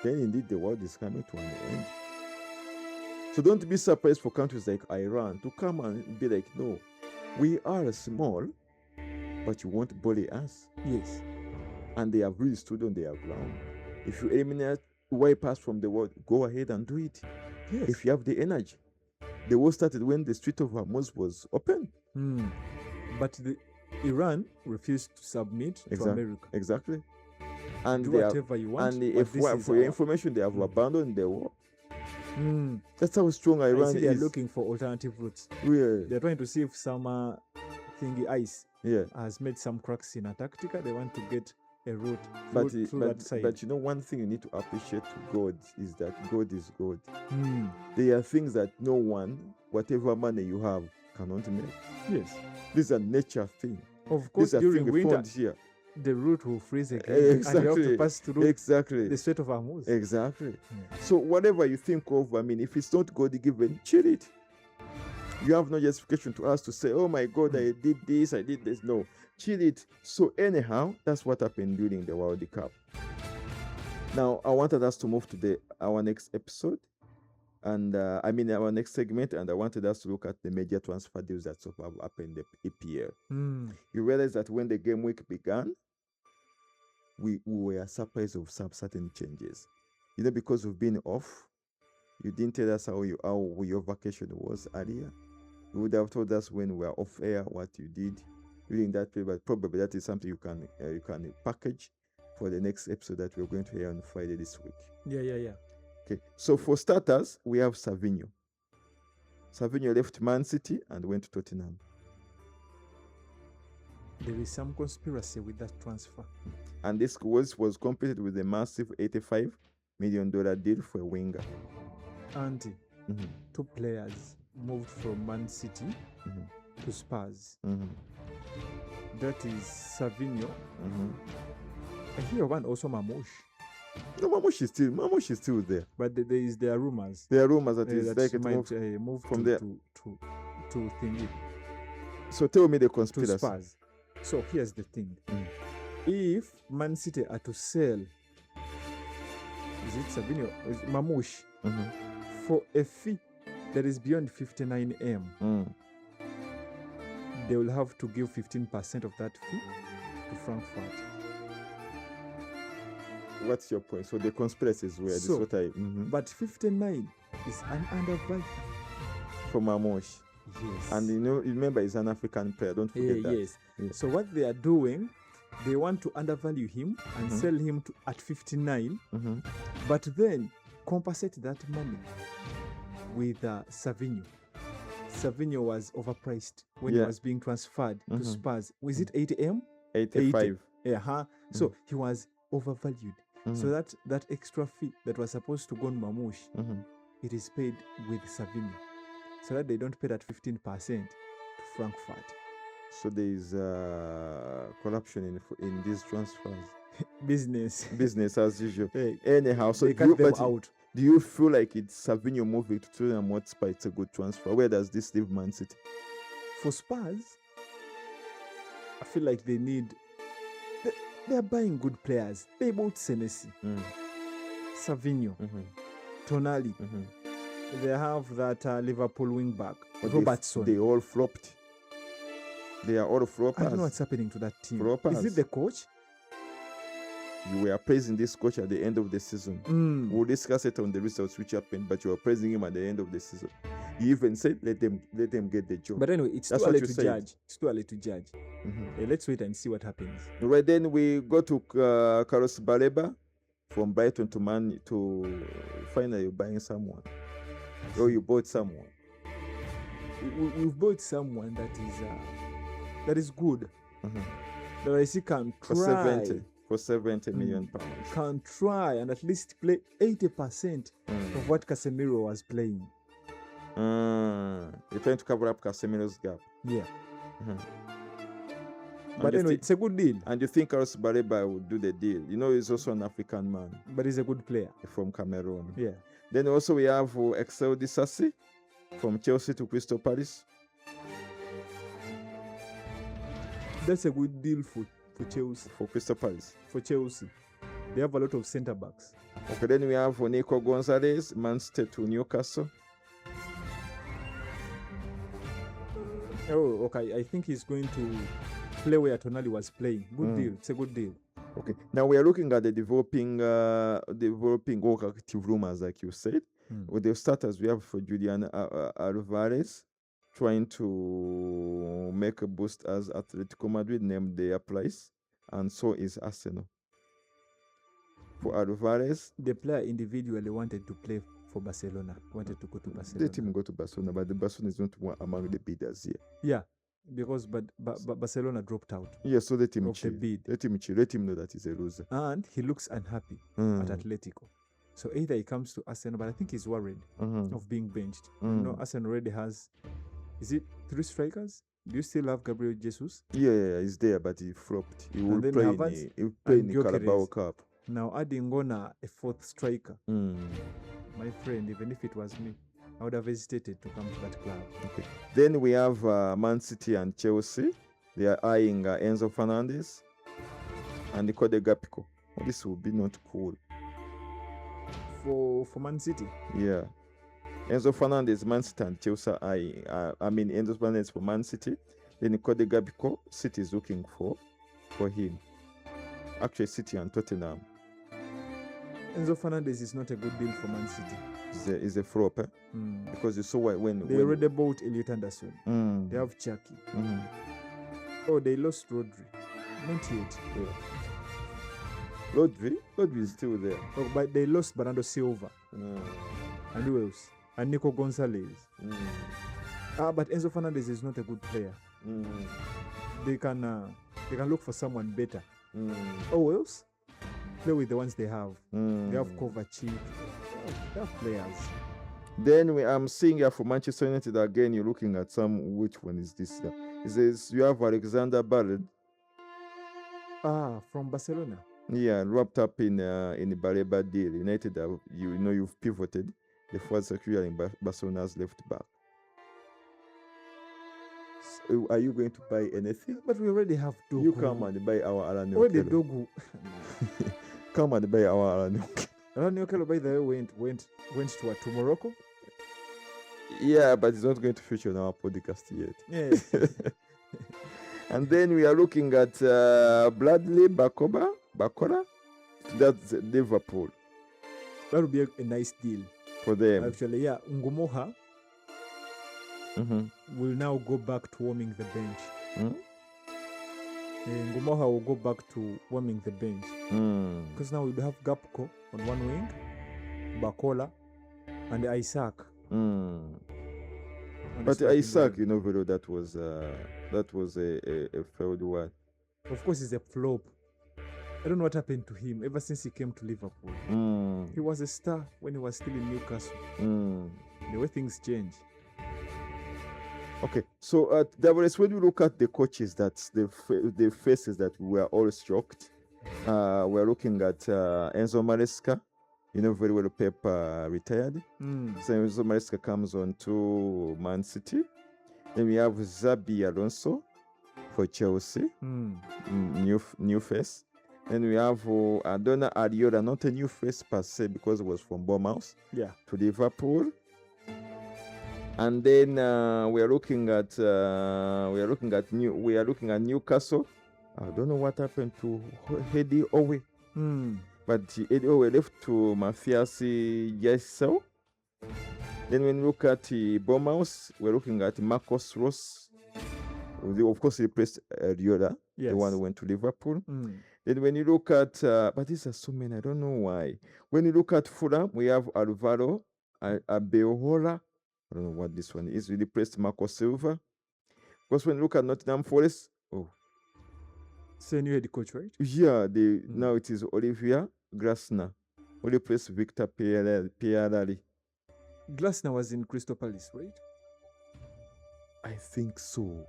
then indeed the world is coming to an end. So don't be surprised for countries like Iran to come and be like, no, we are small, but you won't bully us. Yes. And they have really stood on their ground. If you wipe us from the world, go ahead and do it. Yes. If you have the energy. The war started when the Strait of Hormuz was open. But Iran refused to submit to America. Exactly. And do whatever you want. And for your information, they have abandoned the war. That's how strong Iran is. They're looking for alternative routes. Yeah. They're trying to see if some ice has made some cracks in Antarctica. They want to get a route through that side. But one thing you need to appreciate to God is that God is God. There are things that no one, whatever money you have, cannot make. Yes. This is a nature thing. Of course, during winter, the route will freeze again. Exactly. And you have to pass through the Strait of Hormuz. Exactly. So whatever you think of, if it's not God given, chill it. You have no justification to us to say, oh my God, I did this, I did this. No, chill it. So anyhow, that's what happened during the World Cup. Now, I wanted us to move to our next episode. And our next segment, and I wanted us to look at the major transfer deals that have happened in the EPL. You realize that when the game week began, we were surprised of some certain changes. Because we've been off, you didn't tell us how your vacation was earlier. You would have told us when we were off air what you did during that period. But probably that is something you can package for the next episode that we're going to hear on Friday this week. Yeah. Okay, so for starters, we have Savinho. Savinho left Man City and went to Tottenham. There is some conspiracy with that transfer. And this was completed with a massive $85 million deal for a winger. And two players moved from Man City to Spurs. That is Savinho. I hear one also Mamouche. No, Mamush is still there. But there are rumors. There are rumors that that like she it might moved move from to, there. to thingy, So tell me the to conspiracy. Spurs. So here's the thing. If Man City are to sell, is it Savinho? Is it Mamush? For a fee that is beyond 59M, they will have to give 15% of that fee to Frankfurt. What's your point? So the conspiracy is where this So, is what I But 59 is an undervalue. for Mamush. Yes. And remember he's an African player. Don't forget that. Yes. Yeah. So what they are doing, they want to undervalue him and sell him at 59, but then compensate that money with Savinho. Savinho was overpriced when he was being transferred to Spurs. Was it 80M? 85. 80. So he was overvalued. So that extra fee that was supposed to go on Mamush, it is paid with Savinho, so that they don't pay that 15% to Frankfurt. So there is corruption in these transfers. Business as usual. Hey, Anyhow, so they cut them out. do you feel like it's Savinho moving to Tottenham Hotspur? It's a good transfer. Where does this leave Man City? For Spurs, I feel like they are buying good players. They bought Senesi, Savinho, Tonali. They have that Liverpool wing back, Robertson. They all flopped. They are all I floppers. don't know what's happening to that team. Floppers. Is it the coach? You were praising this coach at the end of the season. We'll discuss it on the results which happened, but you were praising him at the end of the season. You even said let them get the job. But anyway, it's That's too what early you to said. judge. It's too early to judge. Let's wait and see what happens. Right, then we go to Carlos Baleba from Brighton to Man to finally buying someone. Or you bought someone. We've bought someone that is good. That I see can try. For 70 million pounds. Can try and at least play 80% of what Casemiro was playing. You're trying to cover up Casemiro's gap. Yeah. And But you anyway, it's a good deal. And you think Carlos Baleba would do the deal? You know, he's also an African man But he's a good player. from Cameroon. Yeah. Then also we have Excel Disasi from Chelsea to Crystal Palace. That's a good deal for Chelsea. For Crystal Palace. For Chelsea. They have a lot of centre backs. Okay, then we have Nico Gonzalez, Manchester to Newcastle. Oh, okay. I think he's going to play where Tonali was playing. Good deal. It's a good deal. Okay. Now we are looking at the developing all active rumors, like you said. With the starters we have for Julian Alvarez, trying to make a boost as Atletico Madrid named their price, and so is Arsenal. For Alvarez, the player individually wanted to play for Barcelona, wanted to go to Barcelona. Let him go to Barcelona, but the Barcelona is not one among the bidders here. Yeah, because but Barcelona dropped out. Yeah, so let him of chill. the bid. Let him chill. Let him know that he's a loser. And he looks unhappy at Atletico. So either he comes to Arsenal, but I think he's worried of being benched. You know, Arsenal already has, is it 3 strikers? Do you still have Gabriel Jesus? Yeah, he's there, but he flopped. He will play in the Carabao Cup. Now adding on a 4th striker. My friend, even if it was me, I would have hesitated to come to that club. Okay. Then we have Man City and Chelsea. They are eyeing Enzo Fernandez and Code Gakpo. This will be not cool. For Man City? Yeah. Enzo Fernandez, Man City and Chelsea are eyeing. Enzo Fernandez for Man City. Then Code Gakpo, City is looking for him. Actually, City and Tottenham. Enzo Fernandez is not a good deal for Man City. Is a flop, because you saw when they already bought Elliot Anderson. They have Chucky. Oh, they lost Rodri. Not yet. Yeah. Rodri is still there. Oh, but they lost Bernardo Silva. And who else? And Nico Gonzalez. But Enzo Fernandez is not a good player. They can look for someone better. Oh, who else? Play with the ones they have. They have Kovacic. They have players. Then I'm seeing here for Manchester United again. You're looking at which one is this? It says you have Alexander Barrett. From Barcelona. Yeah, wrapped up in the Baleba deal. United, you've pivoted. The first securing Barcelona's left back. So, are you going to buy anything? But we already have Dogu. You come and buy our Alan Already Okelo. Dogu. Come and buy our Alan Okelo. Alan Okelo, by the way, went to Morocco. Yeah, but it's not going to feature on our podcast yet. Yeah. And then we are looking at Bradley Bakora. That's Liverpool. That would be a nice deal for them. Actually, yeah. Ngumoha will now go back to warming the bench. Ngumoha will go back to warming the bench. Because now we have Gapco on one wing, Bakola, and Isaac. But Isaac, Vero, that was a failed one. Of course, he's a flop. I don't know what happened to him ever since he came to Liverpool. He was a star when he was still in Newcastle. The way things change. Okay, so Davores, when we look at the coaches, that's the faces that we are all shocked. We're looking at Enzo Maresca. Very well Pep retired. So Enzo Maresca comes on to Man City. Then we have Xabi Alonso for Chelsea. New face. Then we have Adona Ariola, not a new face per se because it was from Bournemouth to Liverpool. And then we are looking at Newcastle. I don't know what happened to Eddie Owe. But Eddie Owe left to Mafiasi Yesel. Then when we look at Bournemouth, we're looking at Marcos Ross. Of course, he replaced Ariola, the one who went to Liverpool. Then when you look at, but these are so many, I don't know why. When you look at Fulham, we have Alvaro Abeola. I don't know what this one is. We replaced Marco Silva. Because when you look at Nottingham Forest, So new head coach, right? Yeah, now it is Olivier Glasner. Who replaced Victor Pierrari. Glasner was in Crystal Palace, right? I think so.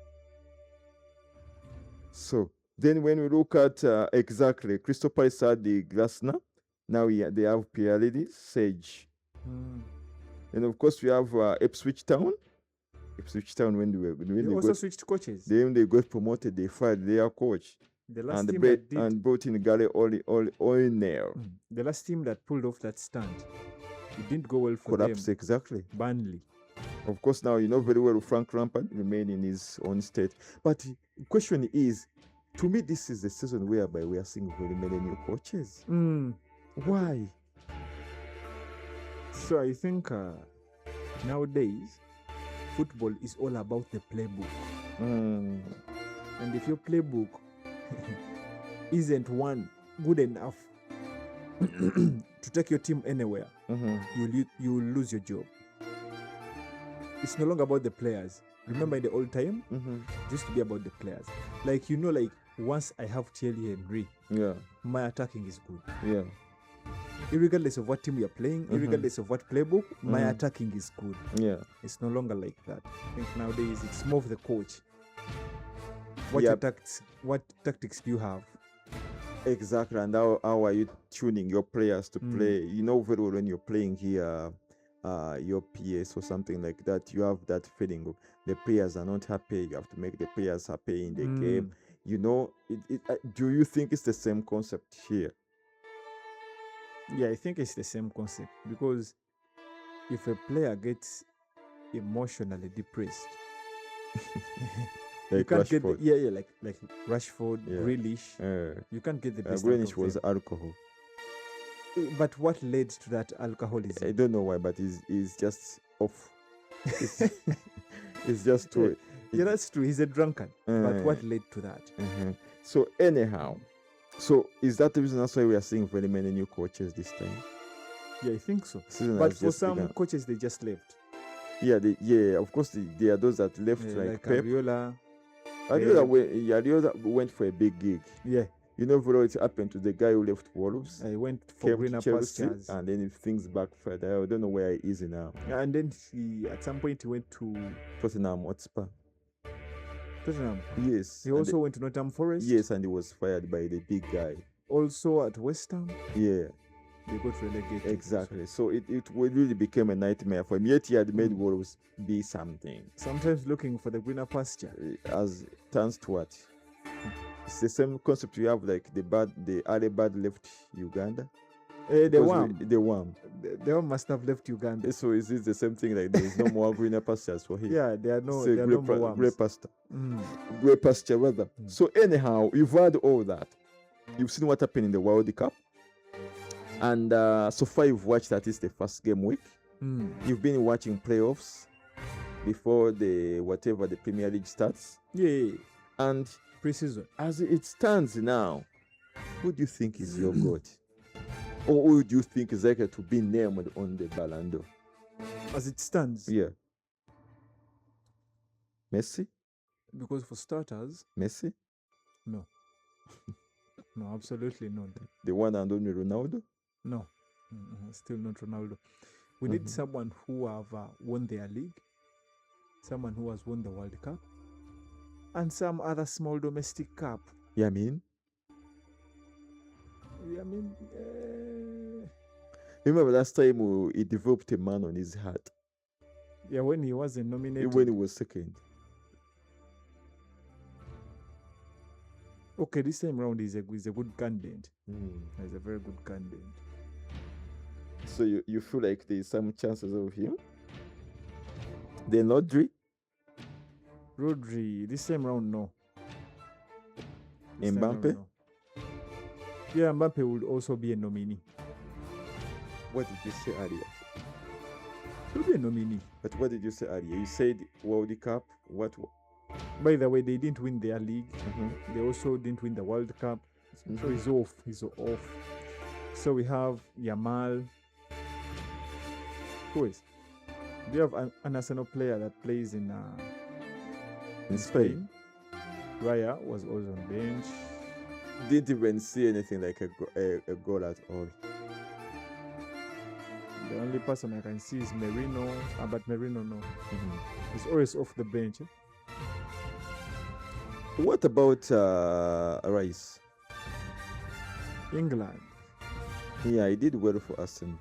So then when we look at exactly, Crystal Palace had the Glasner. Now they have Pierrari, Sage. And of course we have Ipswich Town. Ipswich Town when they also switched coaches. Then they got promoted, they fired their coach. The last team and brought in Gary O'Neill. The last team that pulled off that stunt, it didn't go well for Collapse, them. Exactly. Burnley. Of course, now you know very well Frank Lampard remained in his own state. But the question is, to me, this is the season whereby we are seeing very many new coaches. Why? So I think nowadays, football is all about the playbook. And if your playbook isn't one good enough to take your team anywhere, you will lose your job. It's no longer about the players. Remember in the old time, it used to be about the players. Like, once I have Thierry Henry, my attacking is good. Irregardless of what team you're playing, irregardless of what playbook, my attacking is good. It's no longer like that. I think nowadays it's more of the coach. What tactics do you have? Exactly, and how are you tuning your players to play? You know very well when you're playing here, your PS or something like that, you have that feeling of the players are not happy. You have to make the players happy in the game. Do you think it's the same concept here? Yeah, I think it's the same concept, because if a player gets emotionally depressed, like you can't Rashford. get like Rashford, Grealish. You can't get the best. Grealish was alcohol. But what led to that alcoholism? I don't know why, but he's just off. It's just too. Yeah, that's true. He's a drunkard. But what led to that? So anyhow, is that the reason that's why we are seeing very many new coaches this time? Yeah, I think so. But for some coaches, they just left. Yeah, of course, there are those that left, like Pep. Ariola went for a big gig. Yeah. You know what happened to the guy who left Wolves? He went for greener pastures. And then things backfired. I don't know where he is now. And then at some point he went to Tottenham Hotspur. Tottenham? Yes. He also went to Nottingham Forest? Yes, and he was fired by the big guy. also at West Ham. Yeah, They got relegated. exactly. So it really became a nightmare for him. Yet he had made Wolves be something. Sometimes looking for the greener pasture. As turns to what? It's the same concept you have, like the Ali Bad left Uganda. The worm. The worm. The worm must have left Uganda. So is it the same thing? Like there is no more greener pastures for him. Yeah, there are no more worms. Grey pasture. Grey pasture rather. So anyhow, you've heard all that. You've seen what happened in the World Cup. And so far you've watched at least the first game week. You've been watching playoffs before the Premier League starts. Yeah. And pre-season. As it stands now, who do you think is your GOAT? Or who do you think is likely to be named on the Ballon d'Or? As it stands? Yeah. Messi? Because for starters... Messi? No. No, absolutely not. The one and only Ronaldo? No. Still not Ronaldo. We need someone who have won their league, someone who has won the World Cup, and some other small domestic cup. Yeah, I mean? Remember last time he developed a man on his heart? Yeah, when he wasn't nominated. When he was second. Okay, this time round he's a good candidate. He's a very good candidate. So you feel like there's some chances of him? Then Rodri, this time round, no. Mbappe? No. Yeah, Mbappe would also be a nominee. What did you say earlier? He'll be a nominee. But what did you say earlier? You said World Cup. What? By the way, they didn't win their league. They also didn't win the World Cup. So he's off. So we have Yamal. Who is? Do you have an Arsenal player that plays in Spain? Raya was also on bench. Didn't even see anything like a goal at all. The only person I can see is Merino, but Merino, no. He's always off the bench. What about Rice? England. Yeah, he did well for Arsenal.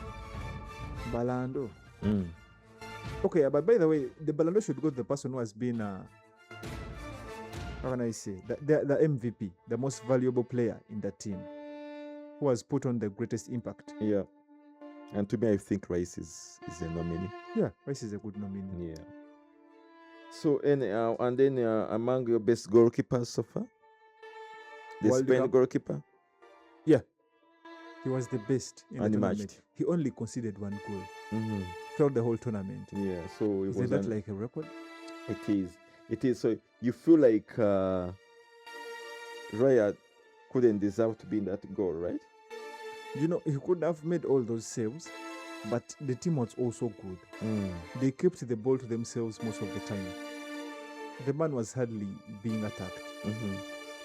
Ballon d'Or. Okay, but by the way, the Ballon d'Or should go to the person who has been, how can I say, the MVP, the most valuable player in the team, who has put on the greatest impact. Yeah. And to me, I think Rice is a nominee. Yeah, Rice is a good nominee. Yeah. So, and then among your best goalkeepers so far? The World Spain Cup? goalkeeper? Yeah. He was the best in the tournament. Unmatched. He only conceded one goal throughout the whole tournament. Yeah, so Is that like a record? It is. So you feel like Raya couldn't deserve to be in that goal, right? You know, he could have made all those saves, but the team was also good. They kept the ball to themselves most of the time. The man was hardly being attacked.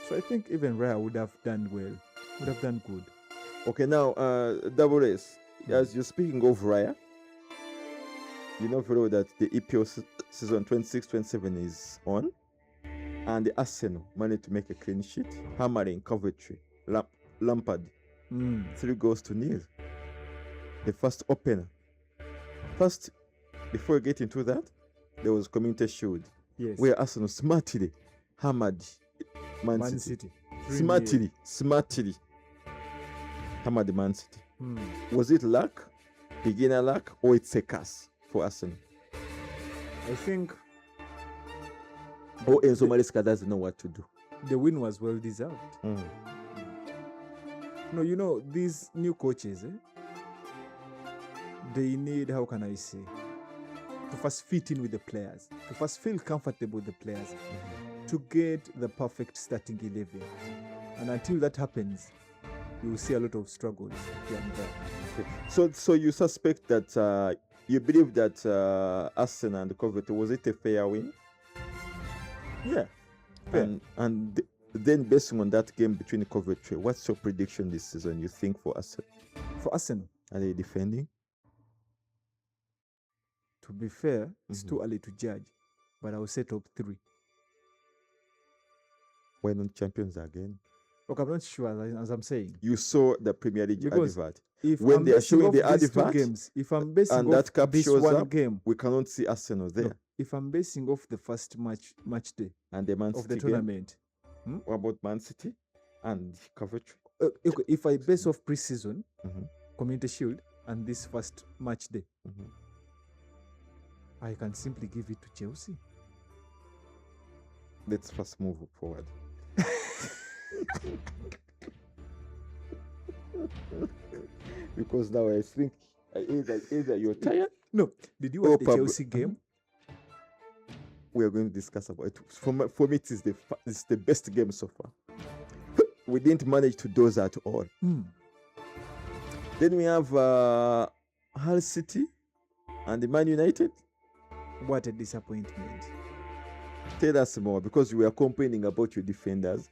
So I think even Raya would have done well, would have done good. Okay, now, Double S, as you're speaking of Raya, you know very well that the EPL season 26-27 is on, and the Arsenal managed to make a clean sheet, hammering Coventry, Lampard, 3-0. The first opener. First, before we get into that, there was Community Shield, where Arsenal smartly hammered Man City. Smartly hammered Man City. Was it luck, beginner luck, or it's a curse for Arsenal? I think. Or Enzo Maresca doesn't know what to do. The win was well deserved. No, you know, these new coaches, they need, how can I say, to first fit in with the players, to first feel comfortable with the players, to get the perfect starting 11. And until that happens, you will see a lot of struggles here and there. Okay. So you suspect that, you believe that Arsenal and Coventry, was it a fair win? Yeah. Fair. And then based on that game between Coventry, what's your prediction this season, you think, for Arsenal? For Arsenal? Are they defending? To be fair, it's too early to judge, but I will say top 3. Why not champions again? Okay, I'm not sure, as I'm saying. You saw the Premier League Because advert. If When I'm they are basing showing off the these two advert games, if I'm basing and off that cap this shows one up, game, we cannot see Arsenal there. no, if I'm basing off the first match day And the Man of City the tournament, What about Man City and Coventry? okay, if I base off pre-season, Mhm. Community Shield, and this first match day, Mhm. I can simply give it to Chelsea. Let's first move forward. Because now I think either you're tired. No, did you watch the Chelsea game? We are going to discuss about it. For me, it's the best game so far. We didn't manage to doze at all. Then we have Hull City and the Man United. What a disappointment. Tell us more, because you were complaining about your defenders.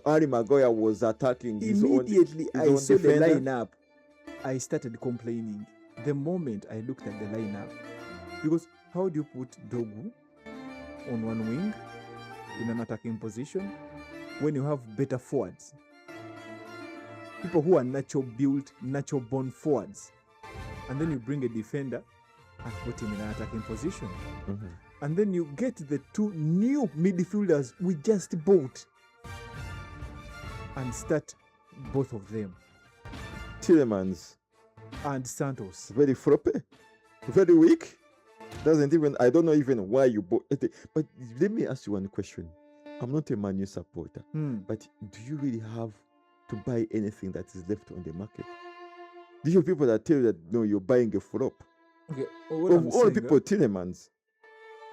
Harry Maguire was attacking his Immediately own I saw defender. the lineup, I started complaining. The moment I looked at the lineup, because how do you put Dogu on one wing in an attacking position when you have better forwards? People who are natural built, natural born forwards. And then you bring a defender and put him in an attacking position. Mhm. And then you get the two new midfielders we just bought and start both of them. Tielemans, And Santos. very floppy, very weak. I don't know even why you bought it. But let me ask you one question. I'm not a Man U supporter, but do you really have to buy anything that is left on the market? Do you have people that tell you that no, you're buying a flop? Okay, Of all people, Tielemans.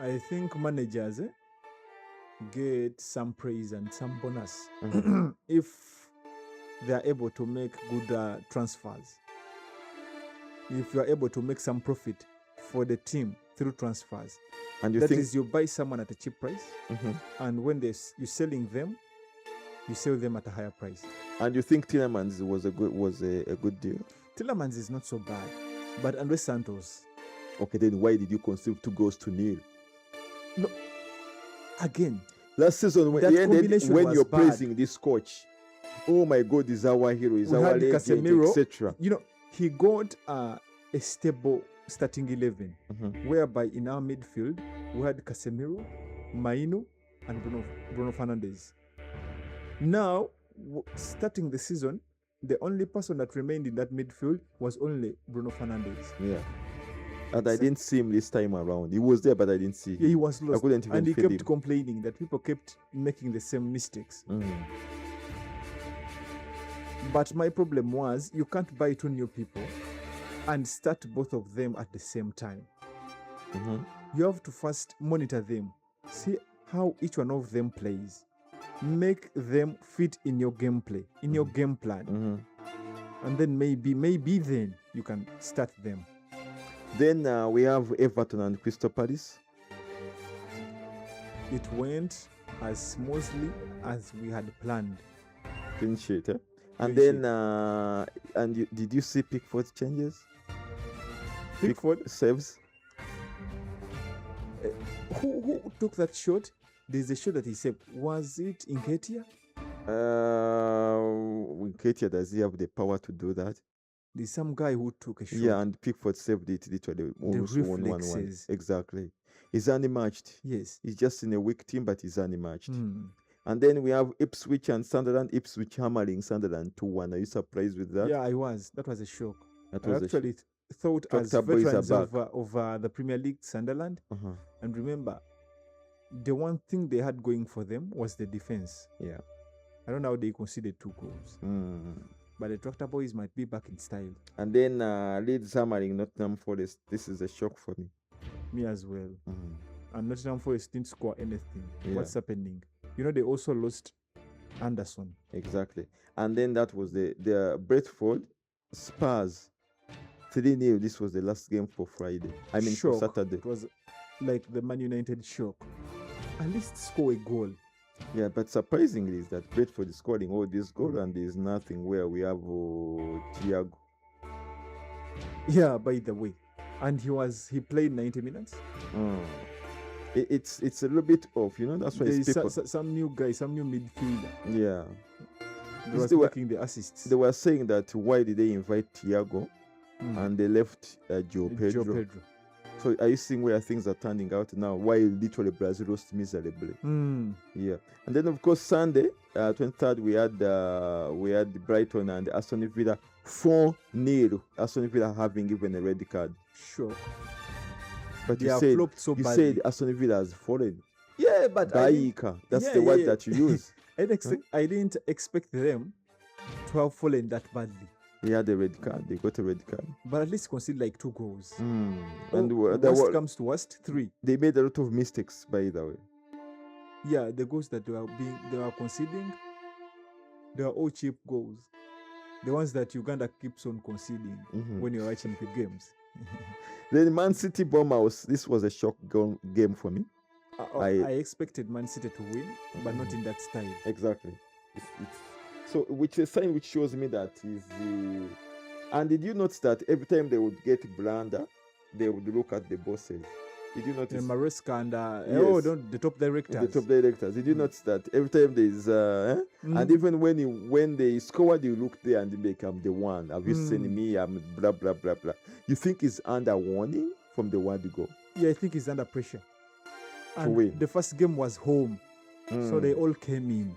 I think managers get some praise and some bonus if they are able to make good transfers. If you are able to make some profit for the team through transfers, And you that think is, you buy someone at a cheap price, and when you're selling them, you sell them at a higher price. and you think Tielemans was a good deal? Tielemans is not so bad, but Andre Santos, Okay, then why did you concede 2-0? no, again, Last season when That it ended, combination when was you're bad. praising this coach, oh my God, he's our hero, he's We our had legend, Casemiro. etc. you know, he got a stable starting 11, whereby in our midfield we had Casemiro, Maino, and Bruno Fernandes. Now, starting the season, the only person that remained in that midfield was only Bruno Fernandes. Yeah. And I didn't see him this time around. He was there, but I didn't see him. Yeah, he was lost. I couldn't even And he feel kept him. complaining that people kept making the same mistakes. But my problem was, you can't buy two new people and start both of them at the same time. You have to first monitor them, see how each one of them plays, make them fit in your gameplay, in your game plan, and then maybe then you can start them. Then we have Everton and Crystal Palace. It went as smoothly as we had planned. Clean sheet, eh? And Clean then, did you see Pickford's changes? Pickford saves. Who took that shot? There's a shot that he saved. Was it Nketiah? Nketiah, does he have the power to do that? There's some guy who took a shot. Yeah, and Pickford saved it literally. Almost 1-1. reflexes. Exactly. He's unmatched. Yes. He's just in a weak team, but he's unmatched. And then we have Ipswich and Sunderland. Ipswich hammering Sunderland 2-1. Are you surprised with that? Yeah, I was. That was a shock. That I was actually thought as Tractor boys are veterans back. of the Premier League, Sunderland, and remember, the one thing they had going for them was the defense. Yeah. I don't know how they conceded 2 goals. But the Tractor Boys might be back in style. And then Leeds hammering Nottingham Forest. This is a shock for me. Me as well. And Nottingham Forest didn't score anything. Yeah. What's happening? You know, they also lost Anderson. Exactly. And then that was the Brentford Spurs 3-0. This was the last game for Friday. I mean, for Saturday. It was like the Man United shock. At least score a goal. Yeah, but surprisingly is that Brentford is scoring all this goal and there's nothing where we have Thiago. Yeah, by the way. And he played 90 minutes. It's a little bit off, you know. That's why There is people. some new guy, some new midfielder. Yeah. He was making the assists. They were saying that why did they invite Thiago and they left Joe Pedro? So are you seeing where things are turning out now? Why literally Brazil lost miserably? Yeah. And then of course Sunday, 23rd, we had Brighton and Aston Villa 4-0. Aston Villa having even a red card. Sure. But you said Aston Villa has fallen. Yeah, but that's the word that you use. I didn't expect them to have fallen that badly. They had a red card. They got a red card. But at least concede like 2 goals. And worst comes to worst, 3. They made a lot of mistakes, by the way. Yeah, the goals that they were conceding, they are all cheap goals. The ones that Uganda keeps on conceding when you're watching the games. Then Man City Bournemouth. This was a shock game for me. I expected Man City to win, but not in that style. Exactly. So, which is a sign which shows me that is and did you notice that every time they would get blunder, they would look at the bosses? Did you notice? Maresca and the top directors. The top directors. Did you notice that every time there is and even when they score, you look there and they become the one. Have you seen me? I'm blah blah blah blah. You think he's under warning from the word go? Yeah, I think he's under pressure. To win. The first game was home, so they all came in.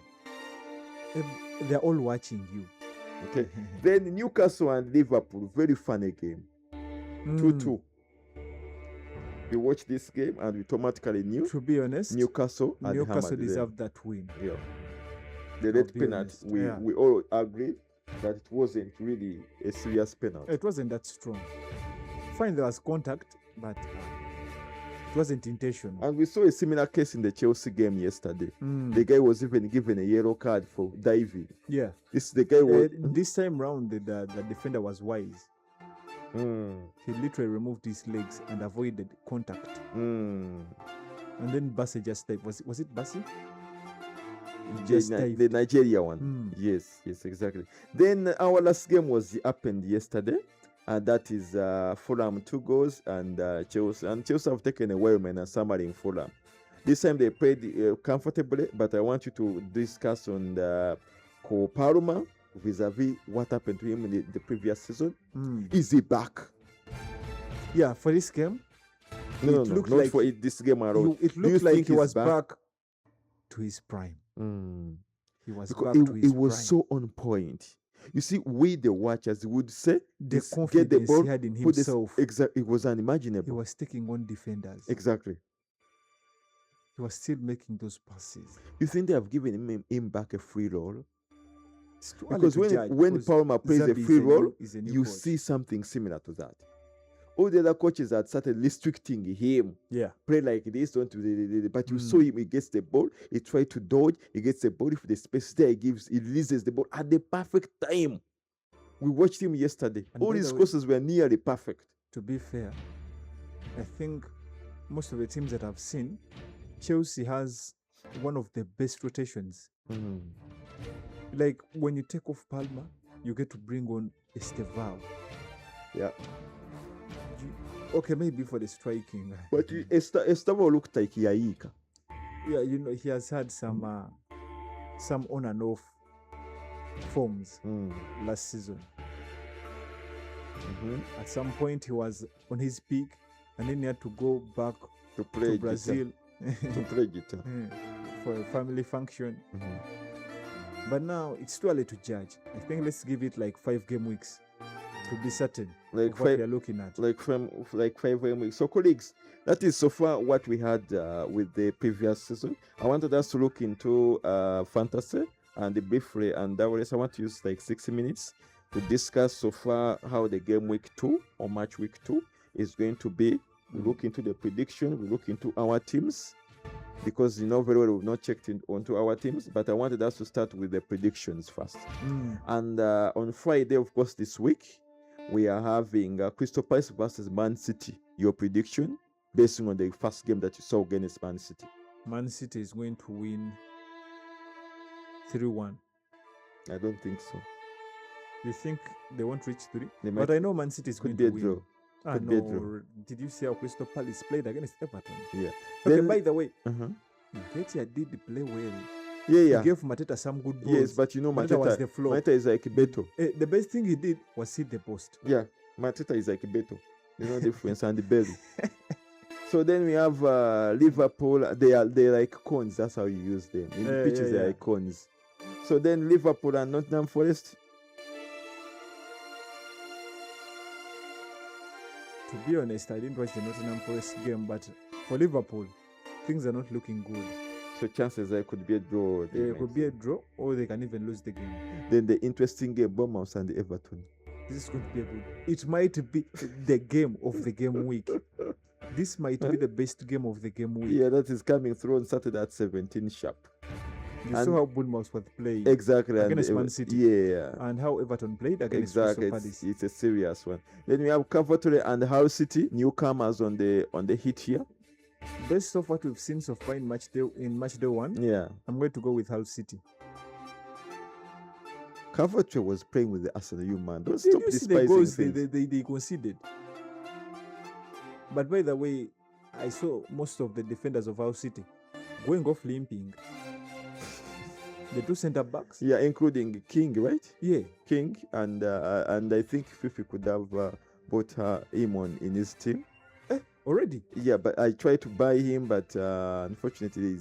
They're all watching you. Okay. Then Newcastle and Liverpool, very funny game. 2-2. We watched this game and we automatically knew. To be honest, Newcastle deserved that win. Yeah. The red penalty, we all agreed that it wasn't really a serious penalty. It wasn't that strong. Fine, there was contact, but it wasn't intentional. And we saw a similar case in the Chelsea game yesterday. The guy was even given a yellow card for diving. Yeah. This time round, the defender was wise. He literally removed his legs and avoided contact. And then Bassi just dived. Was it Bassi? The Nigeria one. Yes, exactly. Then our last game happened yesterday. And that is Fulham 2 goals and Chelsea. And Chelsea have taken a Wellman and Summary in Fulham. This time they played comfortably, but I want you to discuss on the Palmer vis-a-vis what happened to him in the previous season. Is he back? Yeah, for this game. No, not like for this game at all. It looked like he was back to his prime. He was back to his prime. It was so on point. You see, we the watchers would say the confidence he had in himself. Exactly, it was unimaginable. He was taking on defenders. Exactly. He was still making those passes. You think they have given him back a free role? Because when Palmer plays a free role, you see something similar to that. All the other coaches had started restricting him. Yeah. Play like this, don't do the but you saw him, he gets the ball, he tried to dodge, he gets the ball, if the space there, he releases the ball at the perfect time. We watched him yesterday. And all his crosses were nearly perfect. To be fair, I think most of the teams that I've seen, Chelsea has one of the best rotations. Like when you take off Palmer, you get to bring on Estevao. Yeah. Okay, maybe for the striking. But Estevao looked like Yaika. Yeah, he has had some on and off forms last season. At some point, he was on his peak, and then he had to go back to Brazil to play guitar for a family function. But now it's too early to judge. I think let's give it like 5 game weeks to be certain of what we are looking at. Like 5 game weeks. So, colleagues, that is so far what we had with the previous season. I wanted us to look into fantasy and briefly, and I want to use like 60 minutes to discuss so far how the game week 2 or match week 2 is going to be. We look into the prediction, we look into our teams, because very well we've not checked onto our teams, but I wanted us to start with the predictions first. And on Friday, of course, this week, we are having Crystal Palace versus Man City. Your prediction based on the first game that you saw against Man City. Man City is going to win 3-1. I don't think so. You think they won't reach 3? But I know Man City is going to win. Draw. Could be a draw. Did you see how Crystal Palace played against Everton? Yeah. Okay, by the way, Nketiah did play well Yeah, He yeah. gave Mateta some good balls. Yes, but you know, Mateta was the Mateta, flop. Mateta is like Beto. The best thing he did was hit the post. Yeah, Mateta is like Beto. You know the difference and the belly. So then we have Liverpool. They're like cones. That's how you use them. In the pitches, they're like cones. So then Liverpool and Nottingham Forest. To be honest, I didn't watch the Nottingham Forest game, but for Liverpool, things are not looking good. So chances there could be a draw. It could be a draw, or they can even lose the game. Then the interesting game, Bournemouth and Everton. This is going to be a good. It might be the game of the game week. This might be the best game of the game week. Yeah, that is coming through on Saturday at 17 sharp. You saw how Bournemouth was playing against Man City. Yeah. And how Everton played against Exactly. It's a serious one. Then we have Coventry and Hull City, newcomers on the hit here. Based off what we've seen so far in match day 1, yeah, I'm going to go with Hull City. Coventry was playing with the Arsenal, you man. Don't Did stop you see despising the goals things. they conceded? But by the way, I saw most of the defenders of Hull City going off limping. The two centre backs. Yeah, including King, right? Yeah, King, and I think Fifi could have bought him on in his team. already. Yeah, but I tried to buy him, but unfortunately,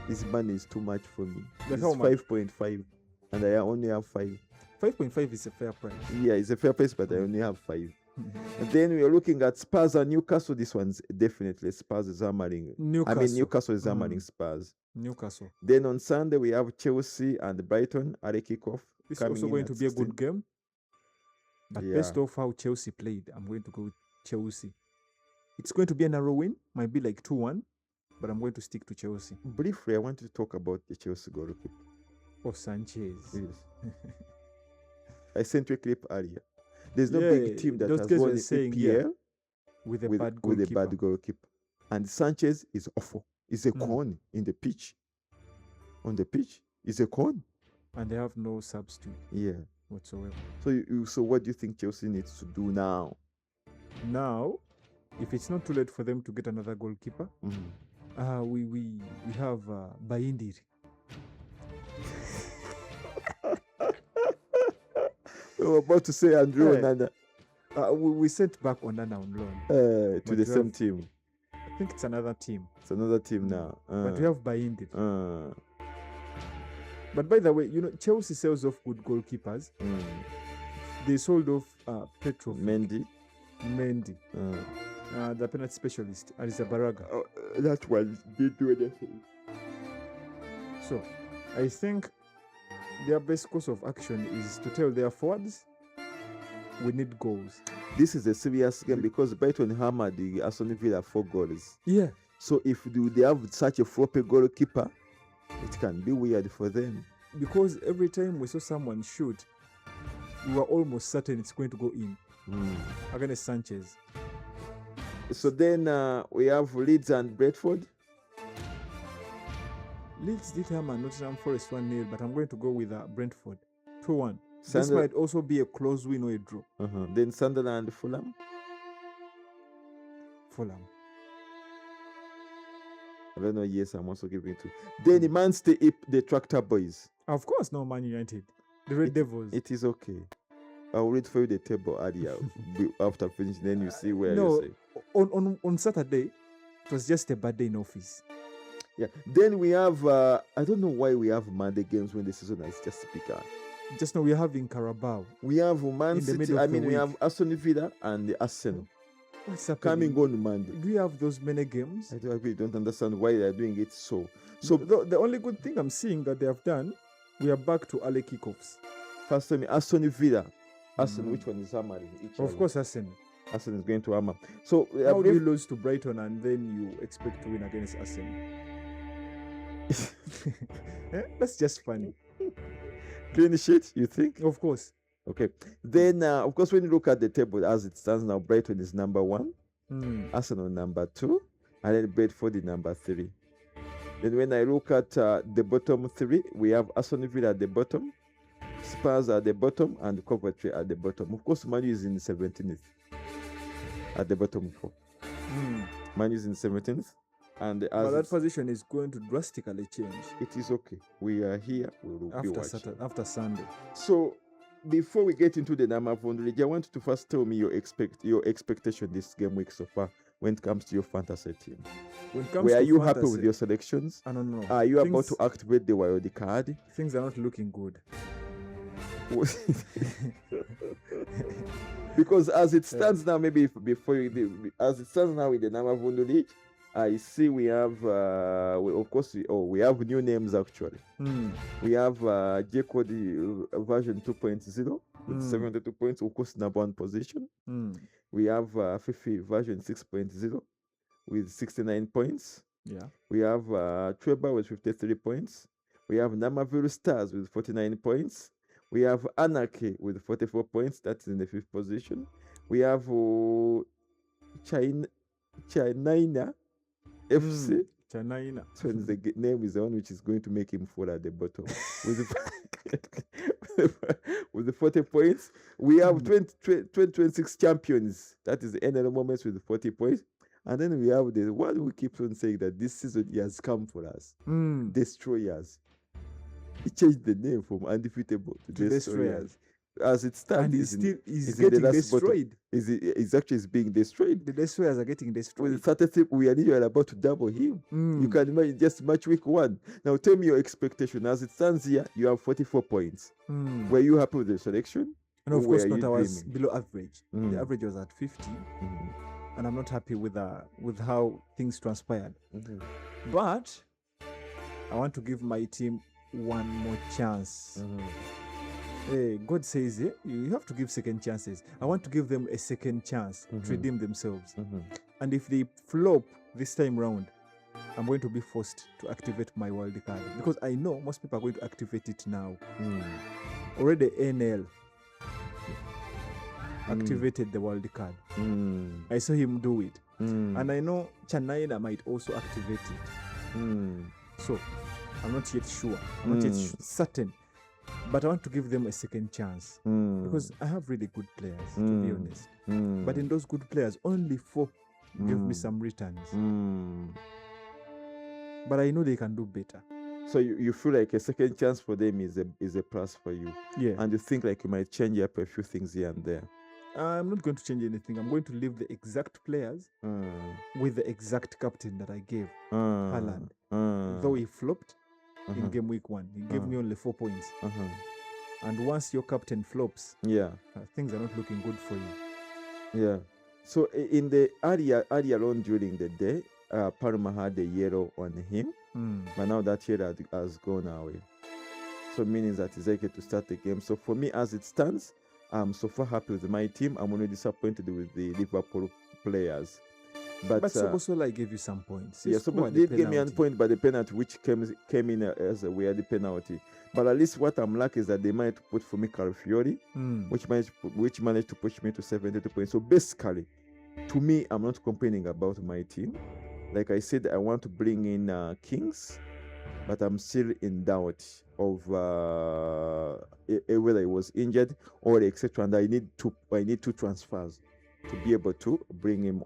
his money is too much for me. But It's how much? 5.5, and I only have 5. 5.5 is a fair price. Yeah, it's a fair price, but I only have 5. And then we are looking at Spurs and Newcastle. This one's definitely Spurs is hammering. Newcastle is hammering Spurs. Newcastle. Then on Sunday we have Chelsea and Brighton at a kickoff. This is also going to be a good game. But based off how Chelsea played, I'm going to go with Chelsea. It's going to be a narrow win. Might be like 2-1, but I'm going to stick to Chelsea. Briefly, I want to talk about the Chelsea goalkeeper. Oh, Sanchez. Yes. I sent you a clip earlier. There's no big team that has won the EPL with a bad goalkeeper. And Sanchez is awful. He's a con in the pitch. On the pitch, he's a con. And they have no substitute. Yeah. Whatsoever. So what do you think Chelsea needs to do now? Now, if it's not too late for them to get another goalkeeper, we have Baindiri. We were about to say Andrew Onana. We sent back Onana on loan. To the same team. I think it's another team. It's another team now. But we have Baindiri. But by the way, Chelsea sells off good goalkeepers. They sold off Petrov. Mendy. The penalty specialist, Arrizabalaga. That one didn't do anything. So, I think their best course of action is to tell their forwards, we need goals. This is a serious game because Brighton hammered the Aston Villa 4 goals. Yeah. So if they have such a floppy goalkeeper, it can be weird for them. Because every time we saw someone shoot, we were almost certain it's going to go in. Against Sanchez. So then we have Leeds and Brentford. Leeds did hammer Nottingham Forest 1-0, but I'm going to go with Brentford 2-1. This might also be a close win or a draw. Then Sunderland and Fulham. I don't know. Yes, I'm also giving it to. Then the Man City, the Tractor Boys. Of course, no Man United. The Red Devils. It is okay. I'll read for you the table earlier after finishing. Then you see where you say. On Saturday, it was just a bad day in office. Yeah. Then we have. I don't know why we have Monday games when the season has just begun. Just now we're having Carabao. We have Man City. We have Aston Villa and the Arsenal. What's happening? Coming on Monday. Do you have those many games? I really don't understand why they're doing it so. So the only good thing I'm seeing that they have done, we are back to early kickoffs. First time, Aston Villa. Aston, which one is hammering? Of course, Aston. Aston is going to hammer. So how do you lose to Brighton and then you expect to win against Aston? That's just funny. Clean sheet, you think? Of course. Okay. Then, of course, when you look at the table as it stands now, Brighton is number 1, Arsenal number 2, and then Brentford is number 3. Then when I look at the bottom 3, we have Aston Villa at the bottom, Spurs at the bottom, and Coventry at the bottom. Of course, Man U is in 17th at the bottom 4. Man U is in 17th. And But as that position is going to drastically change it is okay. We are here. We will be watching. after Sunday. So before we get into the Nama Vondrigi, I want you to first tell me your expectation this game week so far when it comes to your fantasy team. Were you happy with your selections? I don't know. Are you about to activate the wild card? Things are not looking good. Because as it stands now, maybe before as it stands now with the Nama Vondrigi, I see we have, we have new names actually. We have J-Code version 2.0 with 72 points, of course, number one position. We have Fifi version 6.0 with 69 points. Yeah. We have Trevor with 53 points. We have Namaviru Stars with 49 points. We have Anarchy with 44 points. That's in the 5th position. We have China FC. China. So the name is the one which is going to make him fall at the bottom. with the 40 points. We have 2026 champions. That is the NL Moments with 40 points. And then we have the one who keeps on saying that this season he has come for us. Destroyers. He changed the name from undefeatable to Destroyers. As it stands, and he's getting destroyed. He's actually being destroyed. The Destroyers are getting destroyed. With started, we are nearly about to double him. You can imagine just match week 1. Now tell me your expectation. As it stands here, you have 44 points. Were you happy with the selection? No, of course not. I was below average. The average was at 50. And I'm not happy with how things transpired. But I want to give my team one more chance. Hey, God says you have to give second chances. I want to give them a second chance to redeem themselves. And if they flop this time round, I'm going to be forced to activate my wild card, because I know most people are going to activate it now. Already NL activated the wild card. I saw him do it. And I know China might also activate it. So I'm not yet sure. I'm not yet certain. But I want to give them a second chance, because I have really good players, to be honest. But in those good players, only 4 give me some returns. But I know they can do better. So you feel like a second chance for them is a plus for you. Yeah. And you think like you might change up a few things here and there. I'm not going to change anything. I'm going to leave the exact players with the exact captain that I gave, Haaland. Though he flopped in game week 1, he gave me only 4 points. And once your captain flops, things are not looking good for you. Yeah. So in the earlier on during the day, Parma had a yellow on him, but now that yellow has gone away. So meaning that he's able to start the game. So for me, as it stands, I'm so far happy with my team. I'm only disappointed with the Liverpool players. But Sobosola gave you some points. Yeah, Sobosola did give me a point, but the penalty which came in as a weird penalty. But at least what I'm lucky is that they managed to put for me Calafiori, which managed to push me to 72 points. So basically, to me, I'm not complaining about my team. Like I said, I want to bring in Kings, but I'm still in doubt of whether he was injured or etc. And I need 2 transfers to be able to bring him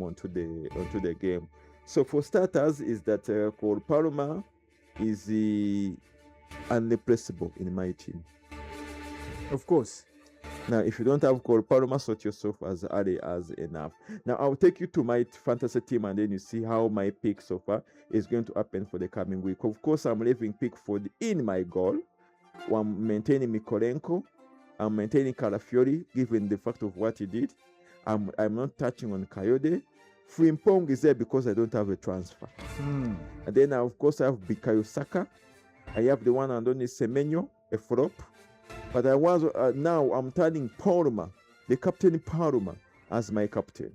onto the game. So for starters, is that Cole Palmer is unreplaceable in my team. Of course. Now, if you don't have Cole Palmer, sort yourself as early as enough. Now, I'll take you to my fantasy team, and then you see how my pick so far is going to happen for the coming week. Of course, I'm leaving Pickford in my goal. I'm maintaining Mikolenko. I'm maintaining Calafiori, given the fact of what he did. I'm not touching on Coyote. Frimpong is there because I don't have a transfer. And then, of course, I have Bukayo Saka. I have the one and only Semenyo, a flop. But I was now I'm turning Palmer, the captain Palmer, as my captain.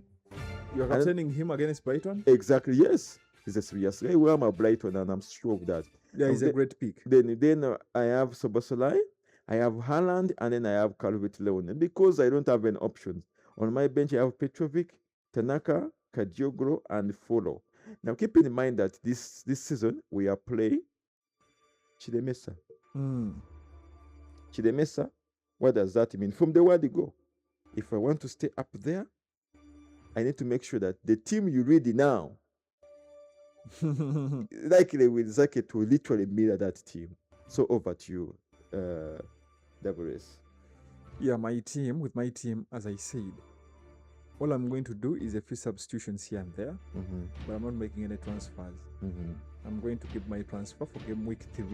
You're captaining him against Brighton? Exactly, yes. He's a serious guy. Well, I'm a Brighton, and I'm sure of that. Yeah, he's a great pick. Then I have Soboslai, I have Haaland, and then I have Calvert-Lewin. Because I don't have any options. On my bench, I have Petrovic, Tanaka, Kadioglu, and Folo. Now, keep in mind that this season, we are playing Chidemesa. Chidemesa, what does that mean? From the word go, if I want to stay up there, I need to make sure that the team you ready now likely with Zaki to literally mirror that team. So over to you, WS. Yeah, with my team, as I said, all I'm going to do is a few substitutions here and there, but I'm not making any transfers. I'm going to keep my transfer for game week 3.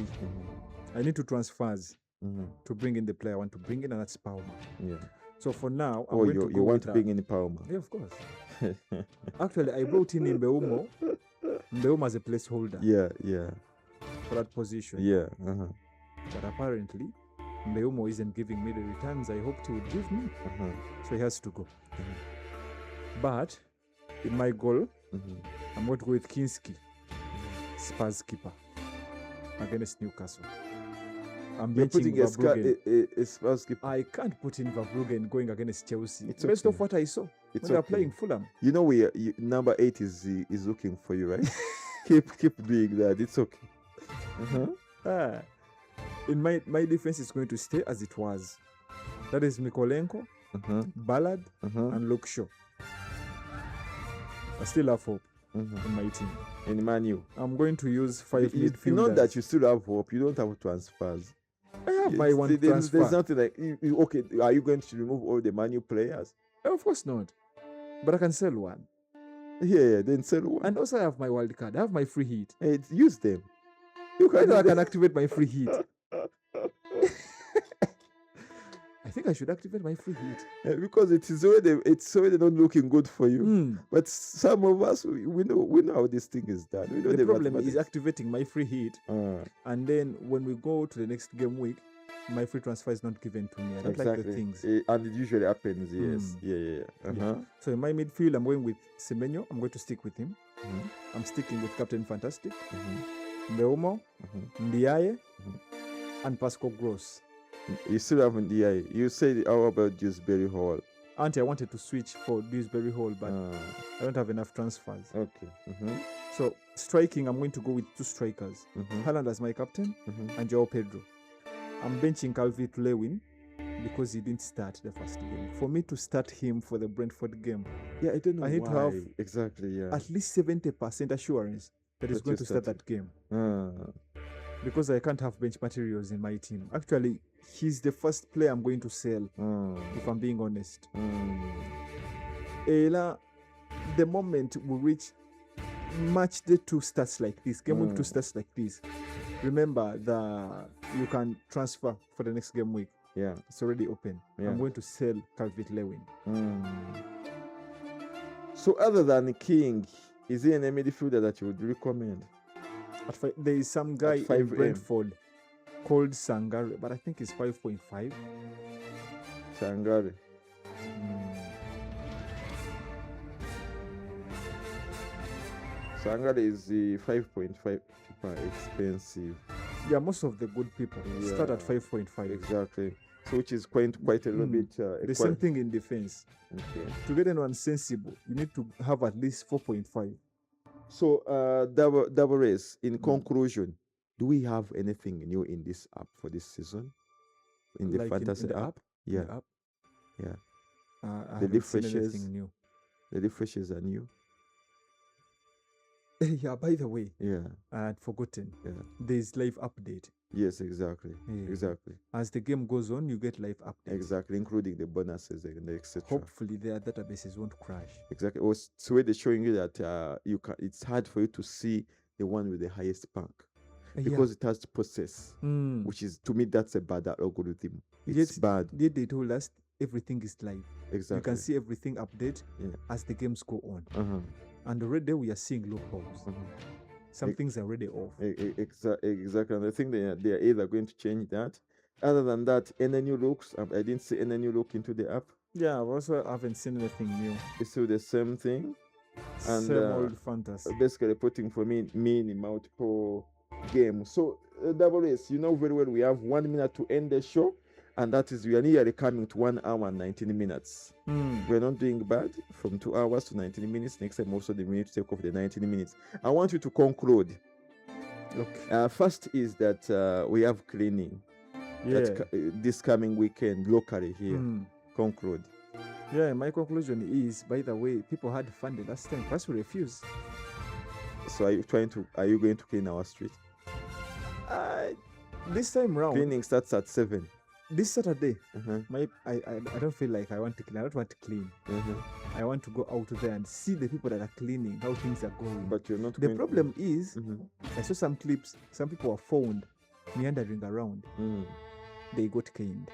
I need 2 transfers to bring in the player I want to bring in, and that's Palmer. Yeah. So for now, I'm going to go. You want to bring in Palmer? Yeah, of course. Actually, I brought in Mbeumo as a placeholder. Yeah. For that position. Yeah. But apparently, Mbeumo isn't giving me the returns I hoped he would give me. So he has to go. But in my goal, I'm going to go with Kinski, Spurs keeper, against Newcastle. You're putting a Spurs keeper. I can't put in Verbruggen going against Chelsea. It's based okay. off what I saw when they are playing Fulham. You know, number 8 is looking for you, right? keep doing that. It's okay. In my defense is going to stay as it was. That is Mikolenko, Ballard, and Luke Shaw. I still have hope in my team. In Man U. I'm going to use 5 midfielders. You know that you still have hope. You don't have transfers. I have my one transfer. There's nothing like, okay, are you going to remove all the Man U players? Of course not. But I can sell one. Yeah, then sell one. And also I have my wild card. I have my free hit. Hey, use them. I can activate my free hit. I think I should activate my free hit. Yeah, because it's already not looking good for you. But some of us, we know how this thing is done. We know the problem is activating my free hit, and then when we go to the next game week, my free transfer is not given to me. I don't like the things. And it usually happens, yes. Yeah. So in my midfield, I'm going with Semenyo. I'm going to stick with him. I'm sticking with Captain Fantastic, Mbeumo, Ndiaye, and Pascal Gross. You still have Ndiaye. You said, how about Dewsbury Hall? Auntie, I wanted to switch for Dewsbury Hall, but I don't have enough transfers. Okay. So striking, I'm going to go with 2 strikers. Haaland as my captain and Joao Pedro. I'm benching Calvert-Lewin because he didn't start the first game. For me to start him for the Brentford game, I don't know. I need to have at least 70% assurance that he's going to start that game. Because I can't have bench materials in my team. Actually, he's the first player I'm going to sell, if I'm being honest. The moment we reach match day 2 starts like this, game week 2 starts like this, remember that you can transfer for the next game week. Yeah, it's already open. I'm going to sell Calvert-Lewin. So other than King, is there any midfielder that you would recommend? There is some guy in Brentford called Sangare, but I think it's 5.5. Sangare. Sangare is the 5.5 expensive. Yeah, most of the good people start at 5.5. Exactly. So which is quite a little bit. The same thing in defense. Okay. To get anyone sensible, you need to have at least 4.5. So, double race. In conclusion, do we have anything new in this app for this season? In the fantasy in the app? Yeah. The refreshes. The refreshes are new. Yeah, by the way, I had forgotten. There's live update. Yes, exactly. Exactly. As the game goes on, you get live updates. Exactly, including the bonuses and etc. Hopefully, their databases won't crash. Exactly. So they're showing you that it's hard for you to see the one with the highest rank because it has to process, which is, to me, that's a bad algorithm. It's bad. They told us everything is live. Exactly. You can see everything update as the games go on. And already we are seeing loopholes. Some things are already off. Exactly. And I think they are either going to change that. Other than that, any new looks? I didn't see any new look into the app. Yeah, I also haven't seen anything new. It's still the same thing. And same old fantasy. Basically putting for me in multiple games. So, Double S, you know very well we have 1 minute to end the show. And that is, we are nearly coming to 1 hour and 19 minutes. We're not doing bad from 2 hours to 19 minutes. Next time also we need to take off the 19 minutes. I want you to conclude. Look. First is that we have cleaning. This coming weekend locally here. Conclude. Yeah, my conclusion is, by the way, people had fun the last time. Plus we refused. So are you going to clean our street? This time round, Cleaning starts at 7. this Saturday, Uh-huh. I don't feel like I want to clean. I don't want to clean. Uh-huh. I want to go out there and see the people that are cleaning, how things are going. But you're not the going problem is, to... I saw some clips, some people are found meandering around. They got caned.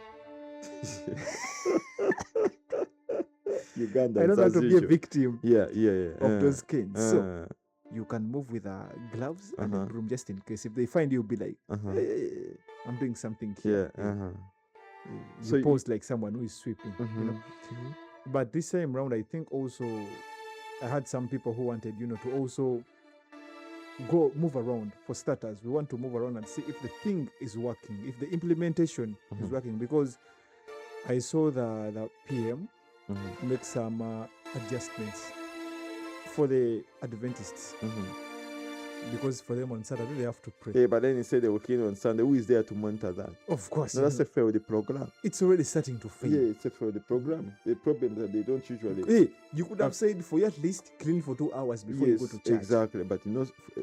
Uganda. I don't want to be a victim of those canes. So you can move with gloves and a broom just in case. If they find you, be like, hey, I'm doing something here. So You pose like someone who is sweeping. You know? But this time round, I think also I had some people who wanted, to also move around. For starters, we want to move around and see if the thing is working, if the implementation is working. Because I saw the PM make some adjustments for the Adventists. Because for them on Saturday they have to pray. Yeah, but then he said they will clean on Sunday. Who is there to monitor that? Of course. No, that's a fail the program. It's already starting to fail. Yeah, it's a fail the program. The problem that they don't usually... Hey, you could have said for you at least clean for 2 hours before you go to church. Exactly, but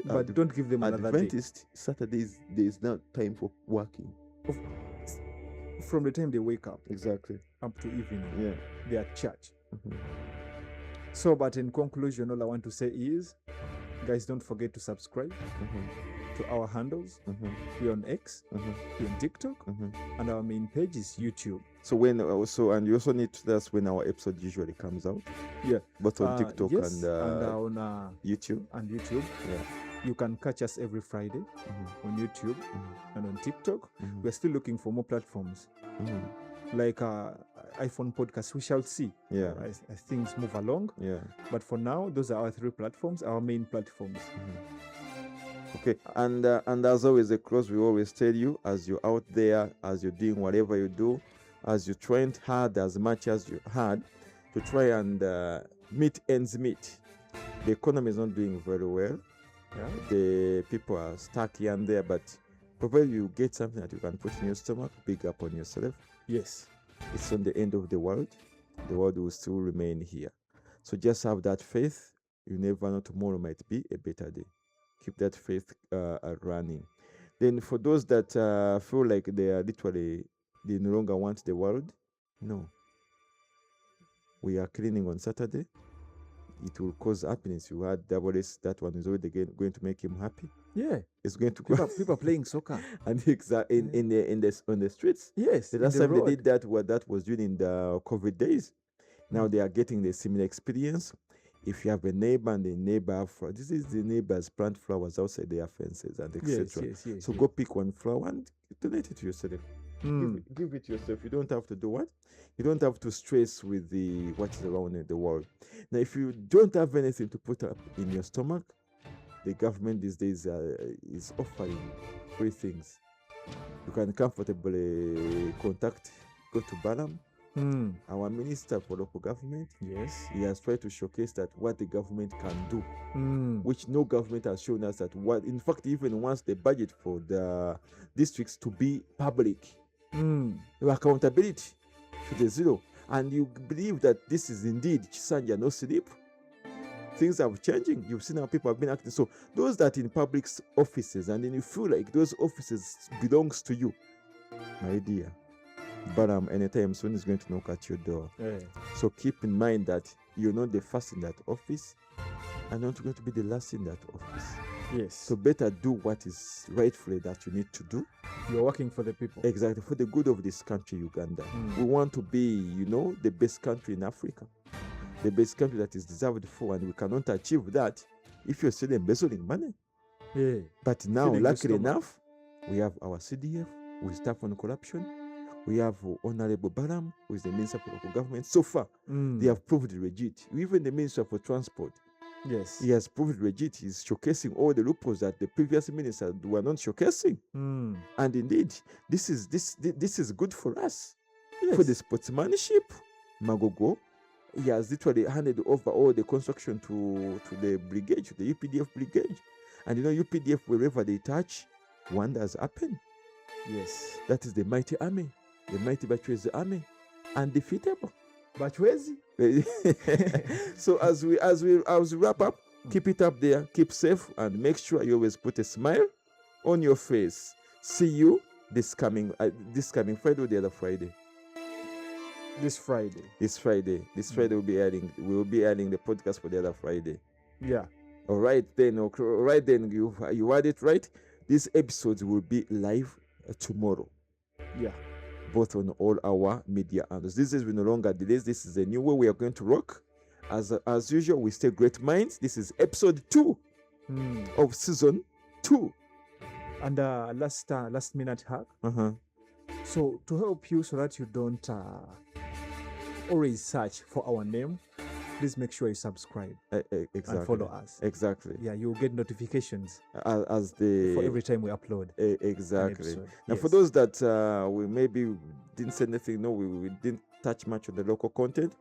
but don't give them another Adventist, day. Saturdays, there is not time for working. From the time they wake up. Exactly. Up to evening. Yeah. They are at church. So, but in conclusion, all I want to say is, guys, don't forget to subscribe to our handles. We're on X, we're on TikTok, and our main page is YouTube. So and you also need to tell us when our episode usually comes out. Yeah. Both on TikTok yes, and on YouTube. And YouTube. Yeah. You can catch us every Friday on YouTube and on TikTok. We're still looking for more platforms. Like iPhone podcast, we shall see. Yeah. As things move along. Yeah. But for now, those are our 3 platforms, our main platforms. Okay. And as always, the close we always tell you, as you're out there, as you're doing whatever you do, as you trained hard as much as you had to try and meet ends meet. The economy is not doing very well. Yeah. The people are stuck here and there, but provided you get something that you can put in your stomach, big up on yourself. Yes. It's on the end of the world. The world will still remain here. So just have that faith. You never know, tomorrow might be a better day. Keep that faith running. Then for those that feel like they no longer want the world, no. We are cleaning on Saturday. It will cause happiness. You had double S, that one is already going to make him happy. Yeah. It's going to people playing soccer. And on the streets. Yes. The last time they did that was during the COVID days. Now they are getting the similar experience. If you have a neighbor and the neighbor, this is the neighbors plant flowers outside their fences and etc. Yes, so go pick one flower and donate it to yourself. Give it to yourself. You don't have to do what? You don't have to stress with what is around in the world. Now, if you don't have anything to put up in your stomach, the government these days is offering free things. You can comfortably go to Balam, our minister for local government. Yes. He has tried to showcase that what the government can do, which no government has shown us that what, in fact, even wants the budget for the districts to be public. Accountability to the zero. And you believe that this is indeed Chisanja no sleep. Things are changing. You've seen how people have been acting. So those that in public offices, and then you feel like those offices belongs to you, my dear, but anytime soon is going to knock at your door. Yeah. So keep in mind that you're not the first in that office and not going to be the last in that office. Yes. So better do what is rightfully that you need to do. You're working for the people. Exactly, for the good of this country, Uganda. We want to be, the best country in Africa. The best country that is deserved for, and we cannot achieve that if you're still embezzling money. Yeah. But now, luckily enough, we have our CDF with staff on corruption. We have Honorable Baram, who is the Minister for Local Government. So far, they have proved legit. Even the Minister for Transport, yes, he has proved legit. He's showcasing all the loopholes that the previous ministers were not showcasing. And indeed, this is good for us. Yes. For the sportsmanship, Magogo, he has literally handed over all the construction to the brigade, to the UPDF brigade. And UPDF, wherever they touch, wonders happen. Yes. That is the mighty army. The mighty Bachwezi army. Undefeatable. Bachwezi? So as we wrap up, Keep it up there, keep safe, and make sure you always put a smile on your face. See you this coming Friday or the other Friday? This Friday. This Friday we'll be adding the podcast for the other Friday. Yeah. All right then, you had it right. These episodes will be live tomorrow. Yeah. Both on all our media handles. This is no longer delays. This is a new way we are going to rock. As usual, we stay great minds. This is episode 2 of season 2. And last minute hack. So to help you so that you don't always search for our name, please make sure you subscribe Exactly. and follow us. Exactly. Yeah, you'll get notifications as the for every time we upload. Exactly. Now, Yes. for those that we maybe didn't say anything, we didn't touch much on the local content.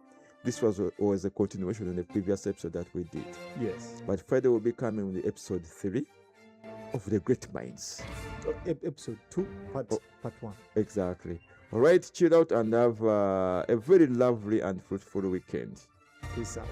This was always a continuation on the previous episode that we did. Yes. But Friday will be coming with episode 3 of the Great Minds. Episode 2, part 1. Exactly. All right, chill out and have a very lovely and fruitful weekend. Peace out.